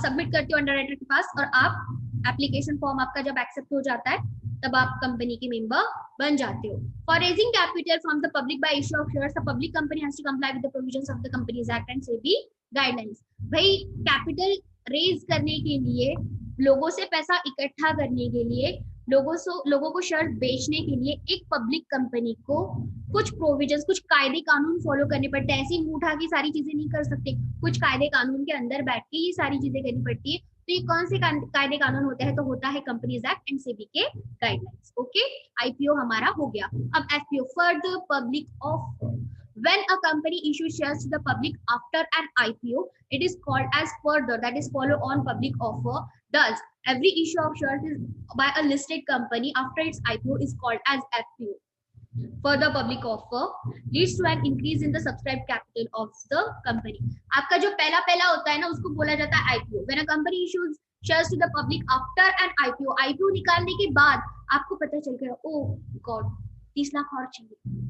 submit करते हो under writer के पास और आप application form आपका जब एक्सेप्ट हो जाता है तब आप कंपनी के मेंबर बन जाते हो. For raising capital from the public by issue of shares, the public company has to comply with the provisions of the companies act and SEBI guidelines. भाई कैपिटल रेज करने के लिए, लोगों से पैसा इकट्ठा करने के लिए, लोगों को शेयर बेचने के लिए एक पब्लिक कंपनी को कुछ प्रोविजंस, कुछ कायदे कानून फॉलो करने पड़ते हैं. ऐसी मुंह उठा के सारी चीजें नहीं कर सकते. कुछ कायदे कानून के अंदर बैठ के ये सारी चीजें करनी पड़ती है. तो ये कौन से कायदे कानून होते हैं? तो होता है कंपनीज एक्ट एंड सेबी के गाइडलाइंस. ओके, आईपीओ हमारा हो गया. अब FPO, further public offer. When a company issues shares to the public after an IPO, it is called as further, that is follow on public offer. Thus, every issue of shares is by a listed company after its IPO is called as FPO. Further public offer leads to an increase in the subscribed capital of the company. आपका जो पहला होता है ना, उसको बोला जाता है IPO. When a company issues shares to the public after an IPO, IPO निकालने के बाद आपको पता चल गया, ओ गॉड 30 लाख और चाहिए.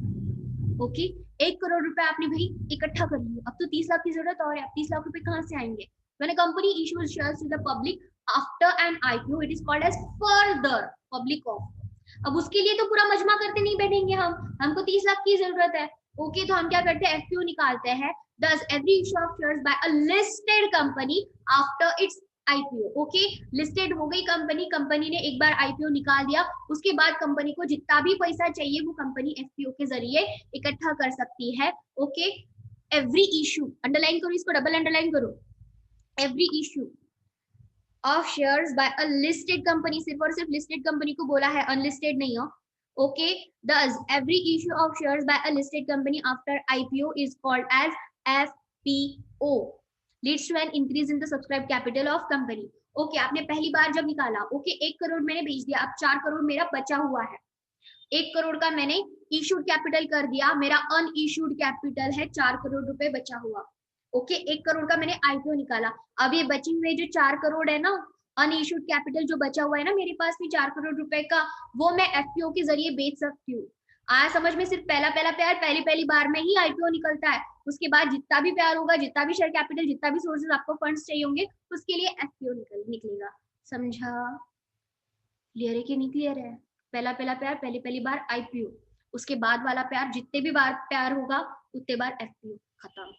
ओके, 1 करोड़ रुपए आपने भाई इकट्ठा कर लिया, अब तो 30 लाख की जरूरत और है. अब 30 लाख रुपए कहाँ से आएंगे? When a company issues shares to the public after an IPO, it is called as further public offer. अब उसके लिए तो पूरा मजमा करते नहीं बैठेंगे हमको 30 लाख की जरूरत है. ओके, तो हम क्या करते हैं? एफपीओ निकालते हैं. Thus, every issue of shares by a listed company after its IPO. Okay, listed हो गई कंपनी, कंपनी ने एक बार आईपीओ निकाल दिया, उसके बाद कंपनी को जितना भी पैसा चाहिए वो कंपनी एफपीओ के जरिए इकट्ठा कर सकती है. ओके, एवरी इशू, अंडरलाइन करो इसको, डबल अंडरलाइन करो. Every issue of shares by a listed company, सिर्फ और सिर्फ लिस्टेड कंपनी को बोला है, अनलिस्टेड नहीं हो. Okay, thus every issue of shares by a listed company after IPO is called as FPO. leads to an increase in the subscribed capital of company. Okay, आपने पहली बार जब निकाला, ओके 1 करोड़ मैंने बेच दिया, अब 4 करोड़ मेरा बचा हुआ है. 1 करोड़ का मैंने इशूड कैपिटल कर दिया, मेरा अनइशूड कैपिटल है 4 करोड़ रुपए बचा हुआ. ओके, 1 करोड़ का मैंने आईपीओ निकाला, अब ये बचे हुए जो 4 करोड़ है ना, अनइशूड कैपिटल जो बचा हुआ है ना मेरे पास में 4 करोड़ रुपए का, वो मैं एफपीओ के जरिए बेच सकती हूँ. आया समझ में? सिर्फ पहला प्यार पहली बार में ही आईपीओ निकलता है. उसके बाद जितना भी प्यार होगा, जितना भी शेयर कैपिटल, जितना भी सोर्सेज आपको फंड्स चाहिए होंगे, उसके लिए एफपीओ निकलेगा. समझा? क्लियर है कि नहीं क्लियर है? पहला प्यार पहली बार आईपीओ, उसके बाद वाला प्यार, जितने भी बार प्यार होगा उतने बार एफपीओ खत्म।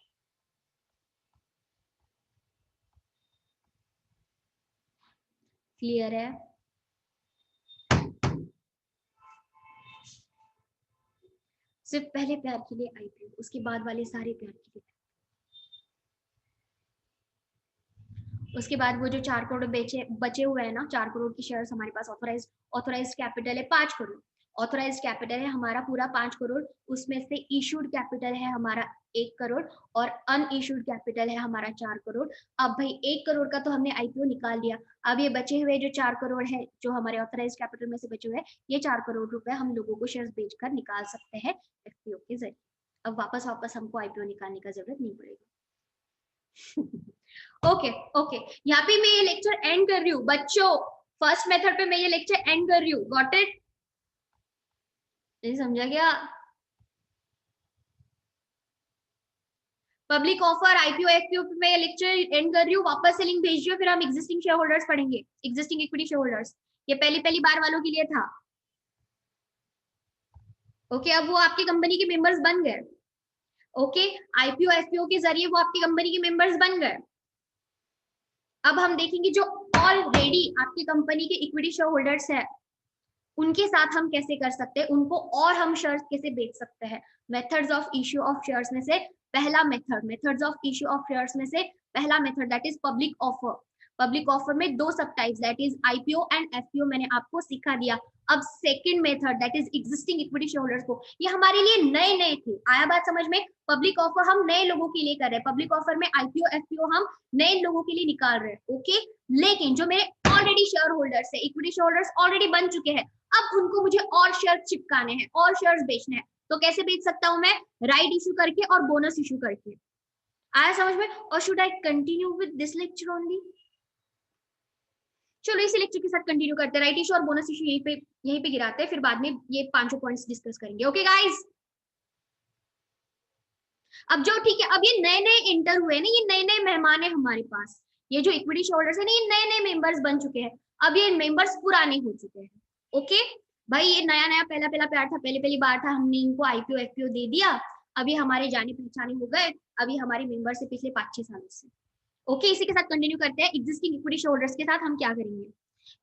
क्लियर है? सिर्फ पहले प्यार के लिए आईपीओ, उसके बाद वाले सारे प्यार के लिए। उसके बाद वो जो 4 करोड़ बचे हुए हैं ना, 4 करोड़ की शेयर्स हमारे पास ऑथोराइज कैपिटल है 5 करोड़। ऑथोराइज कैपिटल है हमारा पूरा 5 करोड़, उसमें से इशूड कैपिटल है हमारा 1 करोड़ और अनइशूड कैपिटल है हमारा 4 करोड़। अब भाई 1 करोड़ का तो हमने आईपीओ निकाल लिया, अब ये बचे हुए जो 4 करोड़ है जो हमारे ऑथोराइज कैपिटल में से बचे हुए, ये 4 करोड़ रुपए हम लोगों को शेयर्स बेचकर निकाल सकते हैं एफपीओ के जरिए। अब वापस हमको आईपीओ निकालने का जरूरत नहीं पड़ेगा। ओके ओके, यहाँ पे मैं ये लेक्चर एंड कर रही हूँ बच्चों, फर्स्ट मेथड पे मैं ये लेक्चर एंड कर रही हूँ। Got it? नहीं समझा क्या? पब्लिक ऑफर, आईपीओ, एफपीओ पे मैं ये लेक्चर एंड कर रही हूँ। वापस से लिंक भेजिए, फिर हम एग्जिस्टिंग शेयर होल्डर्स पढ़ेंगे, एग्जिस्टिंग इक्विटी शेयर होल्डर्स। ये पहली बार वालों के लिए था। ओके, अब वो आपकी कंपनी के मेंबर्स बन गए। ओके, आईपीओ एफपीओ के जरिए वो आपकी कंपनी के मेंबर्स बन गए। अब हम देखेंगे जो ऑलरेडी आपकी कंपनी के इक्विटी शेयर होल्डर्स है, उनके साथ हम कैसे कर सकते हैं, उनको और हम शेयर्स कैसे बेच सकते हैं। Methods of issue of shares में से पहला methods of issue of shares में से पहला method that is public offer. Public offer में 2 sub types that is IPO and FPO मैंने आपको सिखा दिया। अब second method that is existing equity share holders को, ये हमारे लिए नए थे। आया बात समझ में? पब्लिक ऑफर हम नए लोगों के लिए कर रहे हैं, पब्लिक ऑफर में आईपीओ एफपीओ हम नए लोगों के लिए निकाल रहे हैं। ओके, लेकिन जो मेरे ऑलरेडी शेयर होल्डर्स है, इक्विटी शेयर होल्डर्स ऑलरेडी बन चुके हैं, अब उनको मुझे और शेयर चिपकाने हैं, और शेयर्स बेचने हैं। तो कैसे बेच सकता हूं मैं? राइट इशू करके और बोनस इशू करके। आया समझ में? और should I continue with this lecture only? चलो इसी लेक्चर के साथ कंटिन्यू करते हैं। राइट इशू और बोनस इशू यहीं पे गिराते हैं, फिर बाद में ये 5 पॉइंट्स डिस्कस करेंगे। ओके गाइस, अब जो ठीक है, अब ये नए इंटर हुए ना, ये नए मेहमान है हमारे पास। ये जो इक्विटी शेयरहोल्डर्स है ना, ये नए मेंबर्स बन चुके हैं। अब ये मेंबर्स पुराने हो चुके हैं। ओके भाई, ये नया पहला प्यार था, पहली बार था, हमने इनको आईपीओ एफपीओ दे दिया। अभी हमारे जाने पहचाने हो गए, अभी हमारे मेंबर से पिछले 5-6 सालों से। ओके, इसी के साथ कंटिन्यू करते हैं। एग्जिस्टिंग इक्विटी शेयरहोल्डर्स के साथ हम क्या करेंगे?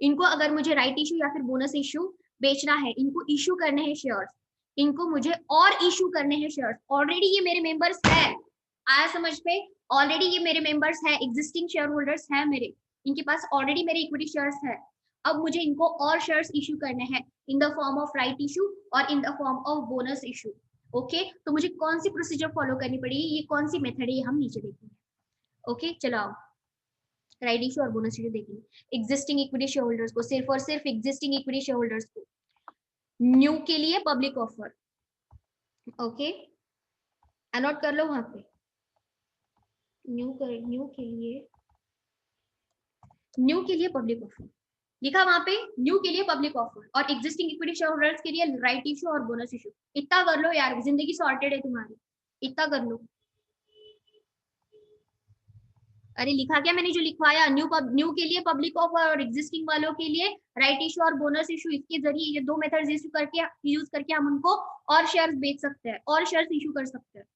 इनको अगर मुझे राइट इशू या फिर बोनस इशू बेचना है, इनको इशू करने हैं शेयर्स, इनको मुझे और इशू करने हैं शेयर्स। ऑलरेडी ये मेरे मेंबर्स है, आया समझ में? ऑलरेडी ये मेरे मेंबर्स है, एग्जिस्टिंग शेयर होल्डर्स है मेरे, इनके पास ऑलरेडी मेरे इक्विटी शेयर्स है। अब मुझे इनको और शेयर्स इशू करने हैं in the form of right issue और in the form of bonus issue. Okay, तो मुझे कौन सी प्रोसीजर फॉलो करनी पड़ेगी, ये कौन सी मेथड है, ये हम नीचे देखेंगे। ओके चलो आओ, राइट इशू और बोनस इशू देखेंगे। एग्जिस्टिंग इक्विटी शेयर होल्डर्स को, सिर्फ और सिर्फ एग्जिस्टिंग इक्विटी शेयर होल्डर्स को। न्यू के लिए पब्लिक ऑफर। ओके, अनोट कर लो वहां पे। न्यू के लिए पब्लिक ऑफर लिखा वहां पे, न्यू के लिए पब्लिक ऑफर, और एग्जिस्टिंग इक्विटी शेयर होल्डर्स के लिए राइट इशू और बोनस इशू। इतना कर लो यार, जिंदगी सॉर्टेड है तुम्हारी, इतना कर लो। अरे लिखा क्या मैंने जो लिखवाया, न्यू के लिए पब्लिक ऑफर और एग्जिस्टिंग वालों के लिए राइट इशू और बोनस इशू। इसके जरिए ये 2 मेथड्स यूज करके हम उनको और शेयर्स बेच सकते हैं, और शेयर्स इशू कर सकते हैं।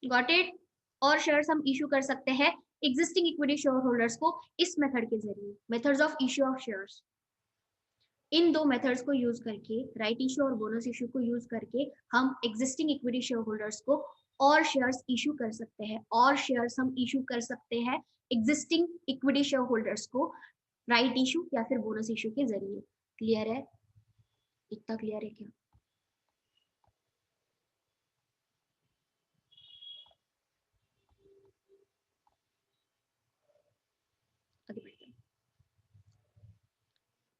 Got it? और शेयर्स हम इशू कर सकते हैं एग्जिस्टिंग इक्विटी शेयर होल्डर्स को इस मेथड के जरिए, methods of issue of shares. In 2 methods को यूज करके, राइट इशू और बोनस इशू को यूज करके, हम एग्जिस्टिंग इक्विटी शेयर होल्डर्स को और शेयर्स इशू कर सकते हैं, और शेयर्स हम इशू कर सकते हैं एग्जिस्टिंग इक्विटी शेयर होल्डर्स को राइट इशू या फिर बोनस इशू के जरिए। क्लियर है? इतना क्लियर है क्या? आगे बढ़ते हैं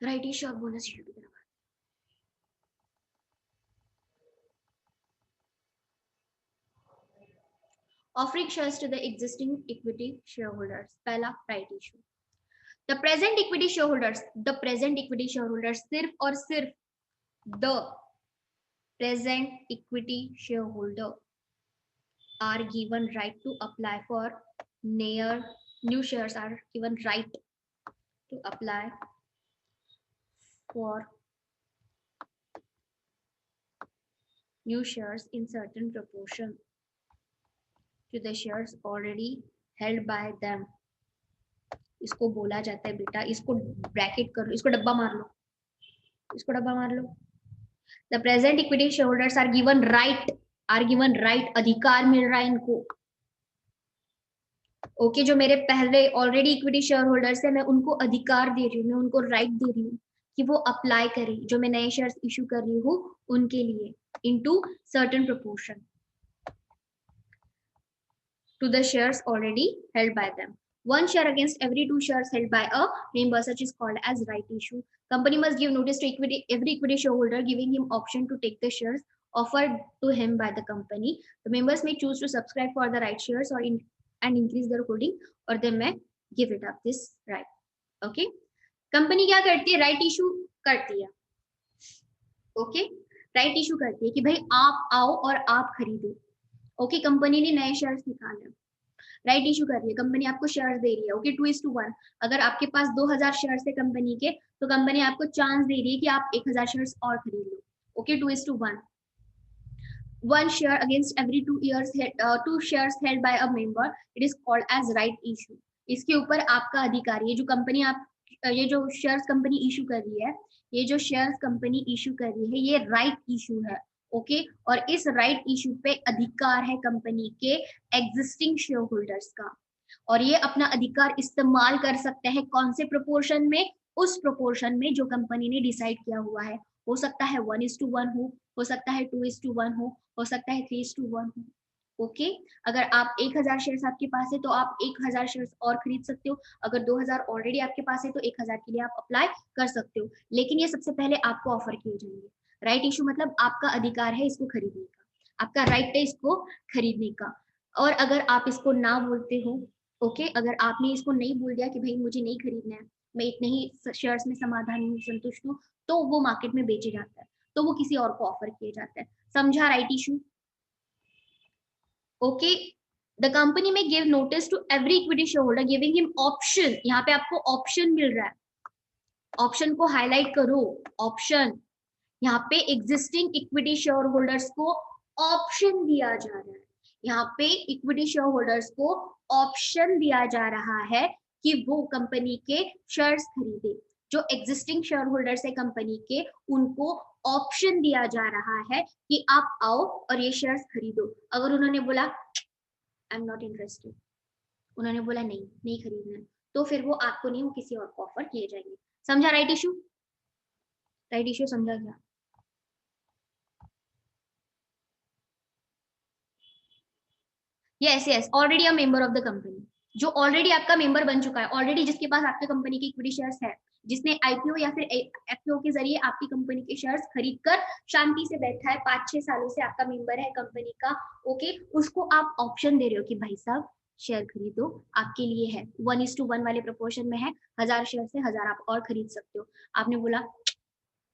राइट इशू और बोनस इशू की तरफ। Offering shares to the existing equity shareholders. पहला right issue. The present equity shareholders सिर्फ और सिर्फ the present equity shareholder are given right to apply for new shares are given right to apply for new shares in certain proportion to the shares already held by them. इसको बोला जाता है बेटा, इसको bracket कर लो, इसको डब्बा मार लो, इसको डब्बा मार लो। The present equity share holders are given right, अधिकार मिल रहा है इनको। ओके, जो मेरे पहले ऑलरेडी इक्विटी शेयर होल्डर्स है, मैं उनको अधिकार दे रही हूँ, मैं उनको राइट दे रही हूँ कि वो अप्लाई करें जो मैं नए शेयर्स इशू कर रही हूँ उनके लिए, into certain proportion to the shares already held by them. One share against every 2 shares held by a member, such is called as right issue. Company must give notice to every equity shareholder, giving him option to take the shares offered to him by the company. The members may choose to subscribe for the right shares and increase their holding, or they may give it up this right. Okay? Company क्या करती है? Right issue करती है। Okay, right issue करती है कि भाई आप आओ और आप खरीदो। ओके, कंपनी ने नए शेयर्स निकाले, राइट इशू कर रही है, कंपनी आपको शेयर्स दे रही है। ओके, 2:1, अगर आपके पास 2000 शेयर्स है कंपनी के, तो कंपनी आपको चांस दे रही है कि आप 1000 शेयर्स और खरीद लो। Okay, 2:1, 1 share against every 2 shares held by a member, it is called as right issue. इसके ऊपर आपका अधिकार, ये जो कंपनी आप ये जो शेयर्स कंपनी इशू कर रही है, ये जो शेयर्स कंपनी इशू कर रही है, ये राइट इशू है। ओके, और इस राइट इशू पे अधिकार है कंपनी के एग्जिस्टिंग शेयर होल्डर्स का, और ये अपना अधिकार इस्तेमाल कर सकते हैं कौन से प्रोपोर्शन में? उस प्रोपोर्शन में जो कंपनी ने डिसाइड किया हुआ है। हो सकता है 1:1 हो सकता है 2:1 हो सकता है 3:1 हो। ओके, अगर आप 1000 शेयर्स आपके पास है तो आप 1000 शेयर्स और खरीद सकते हो। अगर 2000 ऑलरेडी आपके पास है तो 1000 के लिए आप अप्लाई कर सकते हो, लेकिन ये सबसे पहले आपको ऑफर किए जाएंगे। राइट इशू मतलब आपका अधिकार है इसको खरीदने का, आपका राइट है इसको खरीदने का। और अगर आप इसको ना बोलते हो, ओके, अगर आपने इसको नहीं बोल दिया कि भाई मुझे नहीं खरीदना है, मैं इतने ही शेयर्स में समाधान हूँ, संतुष्ट हूँ, तो वो मार्केट में बेचे जाता है, तो वो किसी और को ऑफर किया जाता है। समझा right issue? Okay, the company may give notice to every equity share holder, giving him option. यहाँ पे आपको ऑप्शन मिल रहा है, ऑप्शन को हाईलाइट करो, ऑप्शन। यहाँ पे एग्जिस्टिंग इक्विटी शेयर होल्डर्स को ऑप्शन दिया जा रहा है, यहाँ पे इक्विटी शेयर होल्डर्स को ऑप्शन दिया जा रहा है कि वो कंपनी के शेयर्स खरीदे। जो एग्जिस्टिंग शेयर होल्डर्स है कंपनी के, उनको ऑप्शन दिया जा रहा है कि आप आओ और ये शेयर्स खरीदो। अगर उन्होंने बोला आई एम नॉट इंटरेस्टेड, उन्होंने बोला नहीं खरीदना, तो फिर वो आपको नहीं, वो किसी और को ऑफर किए जाएंगे। समझा राइट इशू? राइट इशू समझा क्या? Yes yes, already a member of the company, जो ऑलरेडी आपका मेंबर बन चुका है, ऑलरेडी जिसके पास आपके कंपनी की इक्विटी शेयर्स है, जिसने आईपीओ या फिर एफपीओ के जरिए आपकी कंपनी के शेयर्स खरीदकर शांति से बैठा है, 5-6 सालों से आपका मेंबर है कंपनी का। ओके, उसको आप ऑप्शन दे रहे हो कि भाई साहब शेयर खरीदो, आपके लिए है, 1:1 वाले प्रोपोर्शन में है, 1000 शेयर से 1000 आप और खरीद सकते हो। आपने बोला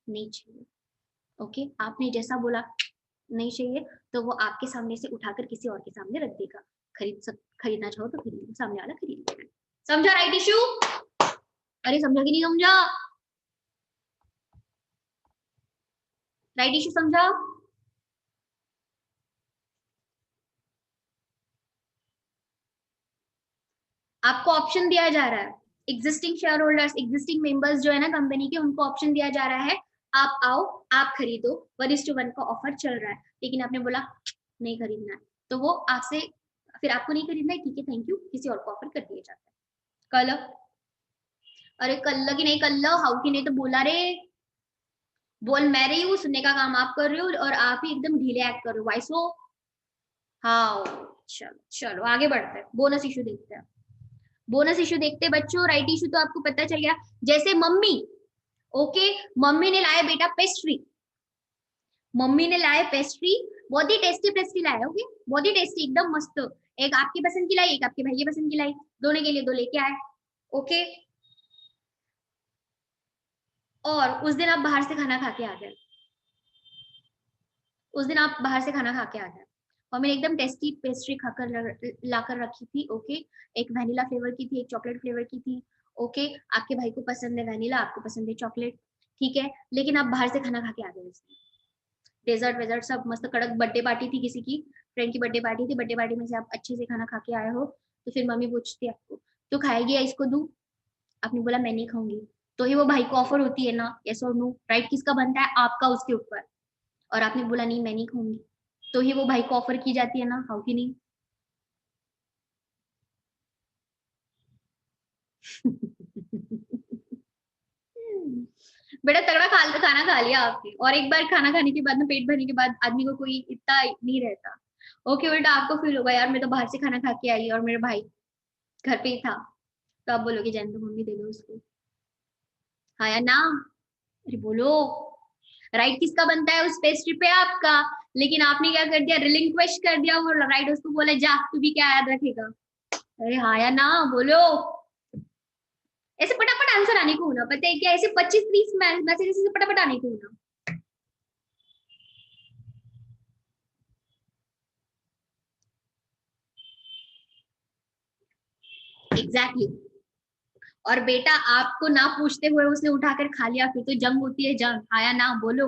नहीं चाहिए। ओके, आपने जैसा बोला नहीं चाहिए, तो वो आपके सामने से उठाकर किसी और के सामने रख देगा। खरीदना चाहो तो खरीद लो, सामने वाला खरीद लेगा। समझा राइट इशू? अरे समझा कि नहीं समझा? राइट इशू समझा? आपको ऑप्शन दिया जा रहा है, existing share holders, existing members जो है ना कंपनी के, उनको ऑप्शन दिया जा रहा है, आप आओ आप खरीदो, 1:1 का ऑफर चल रहा है, लेकिन आपने बोला नहीं खरीदना है, तो वो आपसे, फिर आपको नहीं खरीदना है, ठीक है थैंक यू, किसी और को ऑफर कर दिया जाता है। कल, अरे कल की नहीं, कल हाउ की नहीं तो बोला रे, बोल मैं रही हूँ, सुनने का काम आप कर रहे हो और आप ही एकदम ढीले एक्ट कर रहे हो। वाइसो हाँ, चलो चलो आगे बढ़ते हैं, बोनस इशू देखते हैं। बोनस इशू देखते हैं बच्चों। राइट इशू तो आपको पता चल गया, जैसे मम्मी, ओके, मम्मी ने लाया बेटा पेस्ट्री, मम्मी ने लाया पेस्ट्री, बहुत ही टेस्टी पेस्ट्री लाया, ओके, बहुत ही टेस्टी, एकदम मस्त। एक आपकी पसंद की लाई, एक आपके भाई की पसंद की लाई, दोनों के लिए दो लेके आए। ओके, और उस दिन आप बाहर से खाना खा के आ गए, उस दिन आप बाहर से खाना खा के आ गए, और मैंने एकदम टेस्टी पेस्ट्री खाकर लाकर रखी थी। ओके, एक वैनिला फ्लेवर की थी, एक चॉकलेट फ्लेवर की थी। ओके, आपके भाई को पसंद है वैनिला, आपको पसंद है चॉकलेट, ठीक है, लेकिन आप बाहर से खाना खा के आ गए। डेजर्ट वेजर्ट सब मस्त कड़क। बर्थडे पार्टी थी किसी की, फ्रेंड की बर्थडे पार्टी थी। बर्थडे पार्टी में से आप अच्छे से खाना खा के आए हो, तो फिर मम्मी पूछती है आपको तो खाएगी या इसको दूं? आपने बोला मैं नहीं खाऊंगी, तो ही वो भाई को ऑफर होती है ना, यस और नो, राइट? किसका बनता है? आपका उसके ऊपर। और आपने बोला नहीं मैं नहीं खाऊंगी, तो ही वो भाई को ऑफर की जाती है ना, हाउ की नहीं? बेटा तगड़ा खाना खा लिया आपने, और एक बार खाना खाने के बाद ना, पेट भरने के बाद आदमी को कोई इतना नहीं रहता। ओके, उल्टा आपको फील होगा यार मैं तो बाहर से खाना खा के आई और मेरा भाई घर पे ही था, तो आप बोलोगे जान दो मम्मी दे दो उसको। हाँ या ना? अरे बोलो। राइट किसका बनता है उस पेस्ट्री पे? आपका। लेकिन आपने क्या कर दिया? रिलिंक्विश कर दिया वो राइट, उसको बोला जा तू भी क्या याद रखेगा। अरे हाँ या ना? बोलो। ऐसे फटाफट आंसर आने को होना, पता है क्या? ऐसे 25-30 मैसेज से फटाफट आने को होना। Exactly exactly. और बेटा आपको ना पूछते हुए उसने उठाकर खा लिया, फिर तो जंग होती है, जंग। आया ना? बोलो।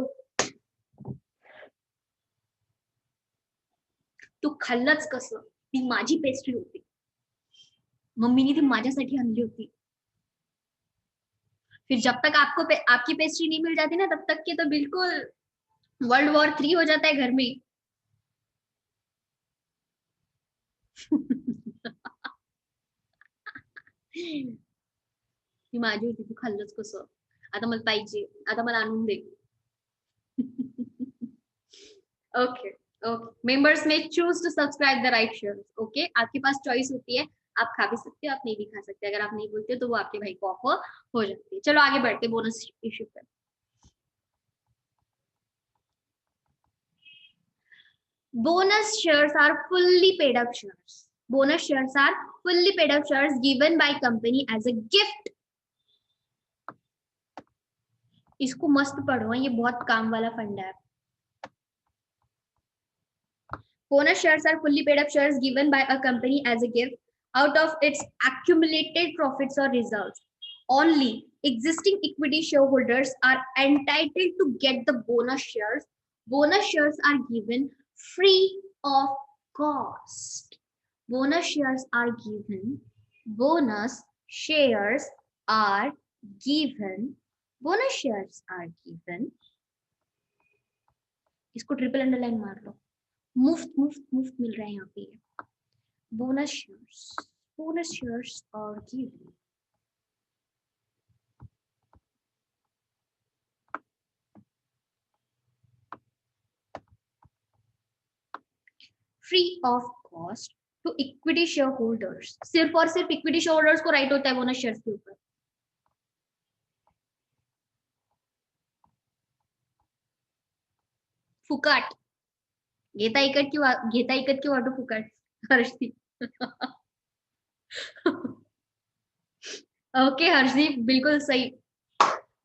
तू खाल्लंच कसं? ती माझी पेस्ट्री होती, मम्मीने ती माझ्यासाठी आणली होती। फिर जब तक आपकी पेस्ट्री नहीं मिल जाती ना, तब तक के तो बिल्कुल वर्ल्ड वॉर 3 हो जाता है घर में। ती माझी होती, तू खाल्लंच कसं? आता मला पाहिजे, आता मला आणून दे। Okay okay, members may choose to subscribe the right share. Okay, आपके पास चॉइस होती है, आप खा भी सकते हो, आप नहीं भी खा सकते। अगर आप नहीं बोलते तो वो आपके भाई को ऑफर हो जाती है। चलो आगे बढ़ते बोनस इश्यू पे। Bonus shares are fully paid up shares. Bonus shares are fully paid up shares given by company as a gift. इसको मस्त पढ़ो, ये बहुत काम वाला फंडा है। Bonus shares are fully paid up shares given by a company as a gift out of its accumulated profits or results. Only existing equity shareholders are entitled to get the bonus shares. Bonus shares are given free of cost. Bonus shares are given. Bonus shares are given. Bonus shares are given. इसको triple underline मार लो। मुफ्त मुफ्त मुफ्त मिल रहा है यहाँ पे। Bonus shares are given free of cost to equity share holders. सिर्फ और सिर्फ इक्विटी शेयर होल्डर्स को राइट होता है बोनस शेयर्स के ऊपर। फुकट घेता इकट क्यों वाटो फुकट हर्षदीप। ओके हर्षदीप बिल्कुल सही।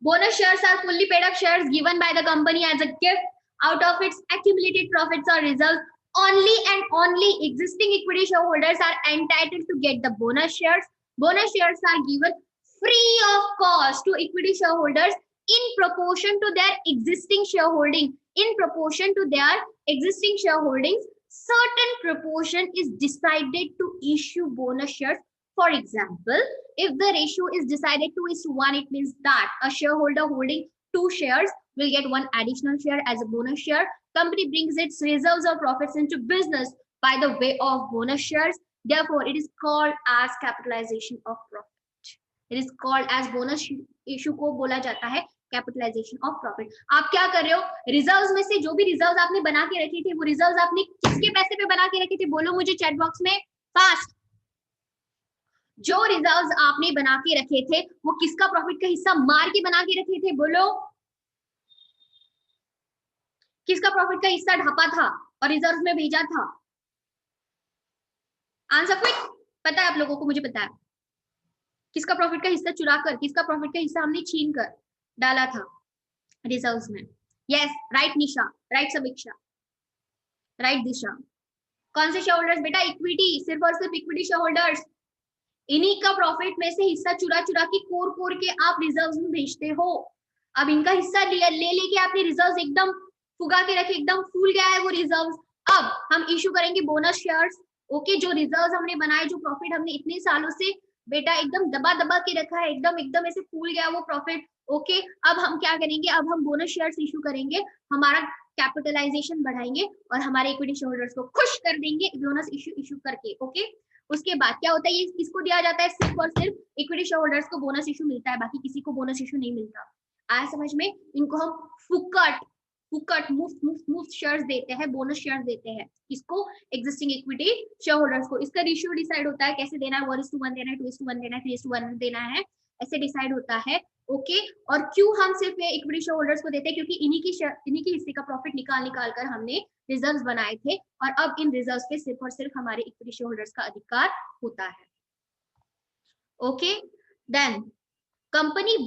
Bonus shares are fully paid up shares given by the company as a gift out of its accumulated profits or results. Only and only existing equity shareholders are entitled to get the bonus shares. Bonus shares are given free of cost to equity shareholders in proportion to their existing shareholding. In proportion to their existing shareholdings, certain proportion is decided to issue bonus shares. For example, if the ratio is decided 2:1, it means that a shareholder holding 2 shares will get 1 additional share as a bonus share. Company brings its reserves or profits into business by the way of bonus shares. Therefore, it is called as capitalization of profit. It is called as bonus issue को बोला जाता है capitalisation of profit. आप क्या कर रहे हो? Reserves में से जो भी रिजर्व्स आपने बना के रखे थे, वो रिजर्व्स आपने किसके पैसे पे बना के रखे थे? बोलो मुझे चैट बॉक्स में फास्ट। जो रिजर्व्स आपने बना के रखे थे वो किसका प्रॉफिट का हिस्सा मार के बना के रखे थे? बोलो किसका प्रॉफिट का हिस्सा ढापा था और रिजर्व में भेजा था? Answer quick. पता है आप लोगों को? मुझे पता है किसका प्रॉफिट का हिस्सा चुरा कर, किसका प्रॉफिट का हिस्सा हमने छीन कर डाला था रिजर्व्स में। यस राइट निशा, राइट समीक्षा, राइट दिशा। कौन से शेयर होल्डर्स बेटा? इक्विटी, सिर्फ और सिर्फ इक्विटी शेयर होल्डर्स। इन्हीं का प्रॉफिट में से हिस्सा चुरा चुरा के कोर के आप रिजर्व्स में भेजते हो। अब इनका हिस्सा ले लेके आपने रिजर्व्स एकदम फुगा के रखे, एकदम फूल गया है वो रिजर्व। अब हम इशू करेंगे बोनस शेयर्स। ओके, जो रिजर्व हमने बनाए, जो प्रॉफिट हमने इतने सालों से बेटा एकदम दबा दबा के रखा है, एकदम एकदम ऐसे फूल गया वो प्रॉफिट। ओके, अब हम क्या करेंगे, अब हम बोनस शेयर्स इशू करेंगे, हमारा कैपिटलाइजेशन बढ़ाएंगे और हमारे इक्विटी शेयर होल्डर्स को खुश कर देंगे बोनस इशू करके। ओके, उसके बाद क्या होता है, ये किसको दिया जाता है, सिर्फ और सिर्फ इक्विटी शेयर होल्डर्स को बोनस इशू मिलता है, बाकी किसी को बोनस इशू नहीं मिलता। आया समझ में? इनको हम फुकट फुकट मुफ्त मुफ्त मुफ्त शेयर्स देते हैं, बोनस शेयर्स देते हैं। किसको? एग्जिस्टिंग इक्विटी शेयर होल्डर्स को। इसका रेशियो डिसाइड होता है, कैसे देना है, 1:1 देना है, 2:1 देना है, 3:1 देना है, ऐसे डिसाइड होता है। ओके, और क्यों हम सिर्फ इक्विटी शेयर होल्डर्स को देते हैं, क्योंकि इन्हीं की हिस्से का प्रॉफिट निकाल निकाल कर हमने रिजर्व्स बनाए थे, और अब इन रिजर्व्स पे सिर्फ और सिर्फ हमारे इक्विटी शेयर होल्डर्स का अधिकार होता है। Okay, then company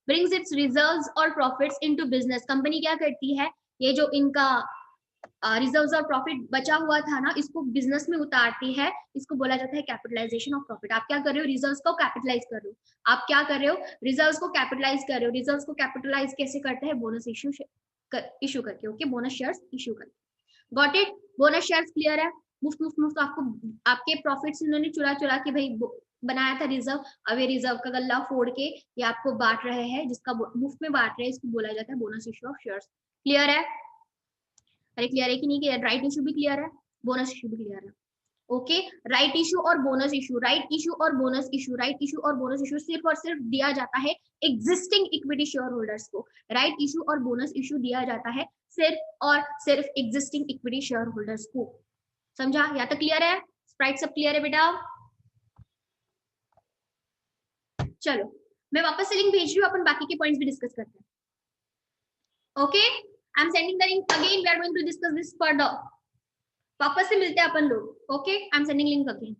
brings its reserves और profits into business। कंपनी क्या करती है, ये जो इनका रिजर्व्स और प्रॉफिट बचा हुआ था ना, इसको बिजनेस में उतारती है। इसको बोला जाता है कैपिटलाइजेशन ऑफ प्रॉफिट। आप क्या कर रहे हो, रिजर्व्स को कैपिटलाइज कर रहे हो। आप क्या कर रहे हो, रिजर्व्स को कैपिटलाइज कर रहे हो। रिजर्व्स को कैपिटलाइज कैसे करते हैं, बोनस इशू करके। ओके, बोनस शेयर्स इशू करके। Got it? Bonus shares clear है? मुफ्त मुफ्त मुफ्त आपको आपके प्रॉफिट से उन्होंने चुरा चुरा के भाई बनाया था रिजर्व, अब ये रिजर्व का गल्ला फोड़ के ये आपको बांट रहे हैं, जिसका मुफ्त में बांट रहे हैं, इसको बोला जाता है bonus issue of shares. Clear है? अरे क्लियर है कि नहीं क्लियर? राइट इशू भी क्लियर है, बोनस इशू भी क्लियर है। ओके, राइट इशू और बोनस इशू, राइट इशू और बोनस इशू, राइट इशू और बोनस इशू सिर्फ और सिर्फ दिया जाता है एग्जिस्टिंग इक्विटी शेयर होल्डर्स को। राइट इशू और बोनस इशू दिया जाता है सिर्फ और सिर्फ एग्जिस्टिंग इक्विटी शेयर होल्डर्स को। समझा? यहाँ तक क्लियर है? स्प्राइट सब क्लियर है बेटा? चलो मैं वापस से लिंक भेज रही हूँ, अपन बाकी के पॉइंट्स भी डिस्कस करते हैं। Okay, I am sending the link again, we are going to discuss this further. वापस से मिलते हैं अपन लोग। Okay, I am sending link again.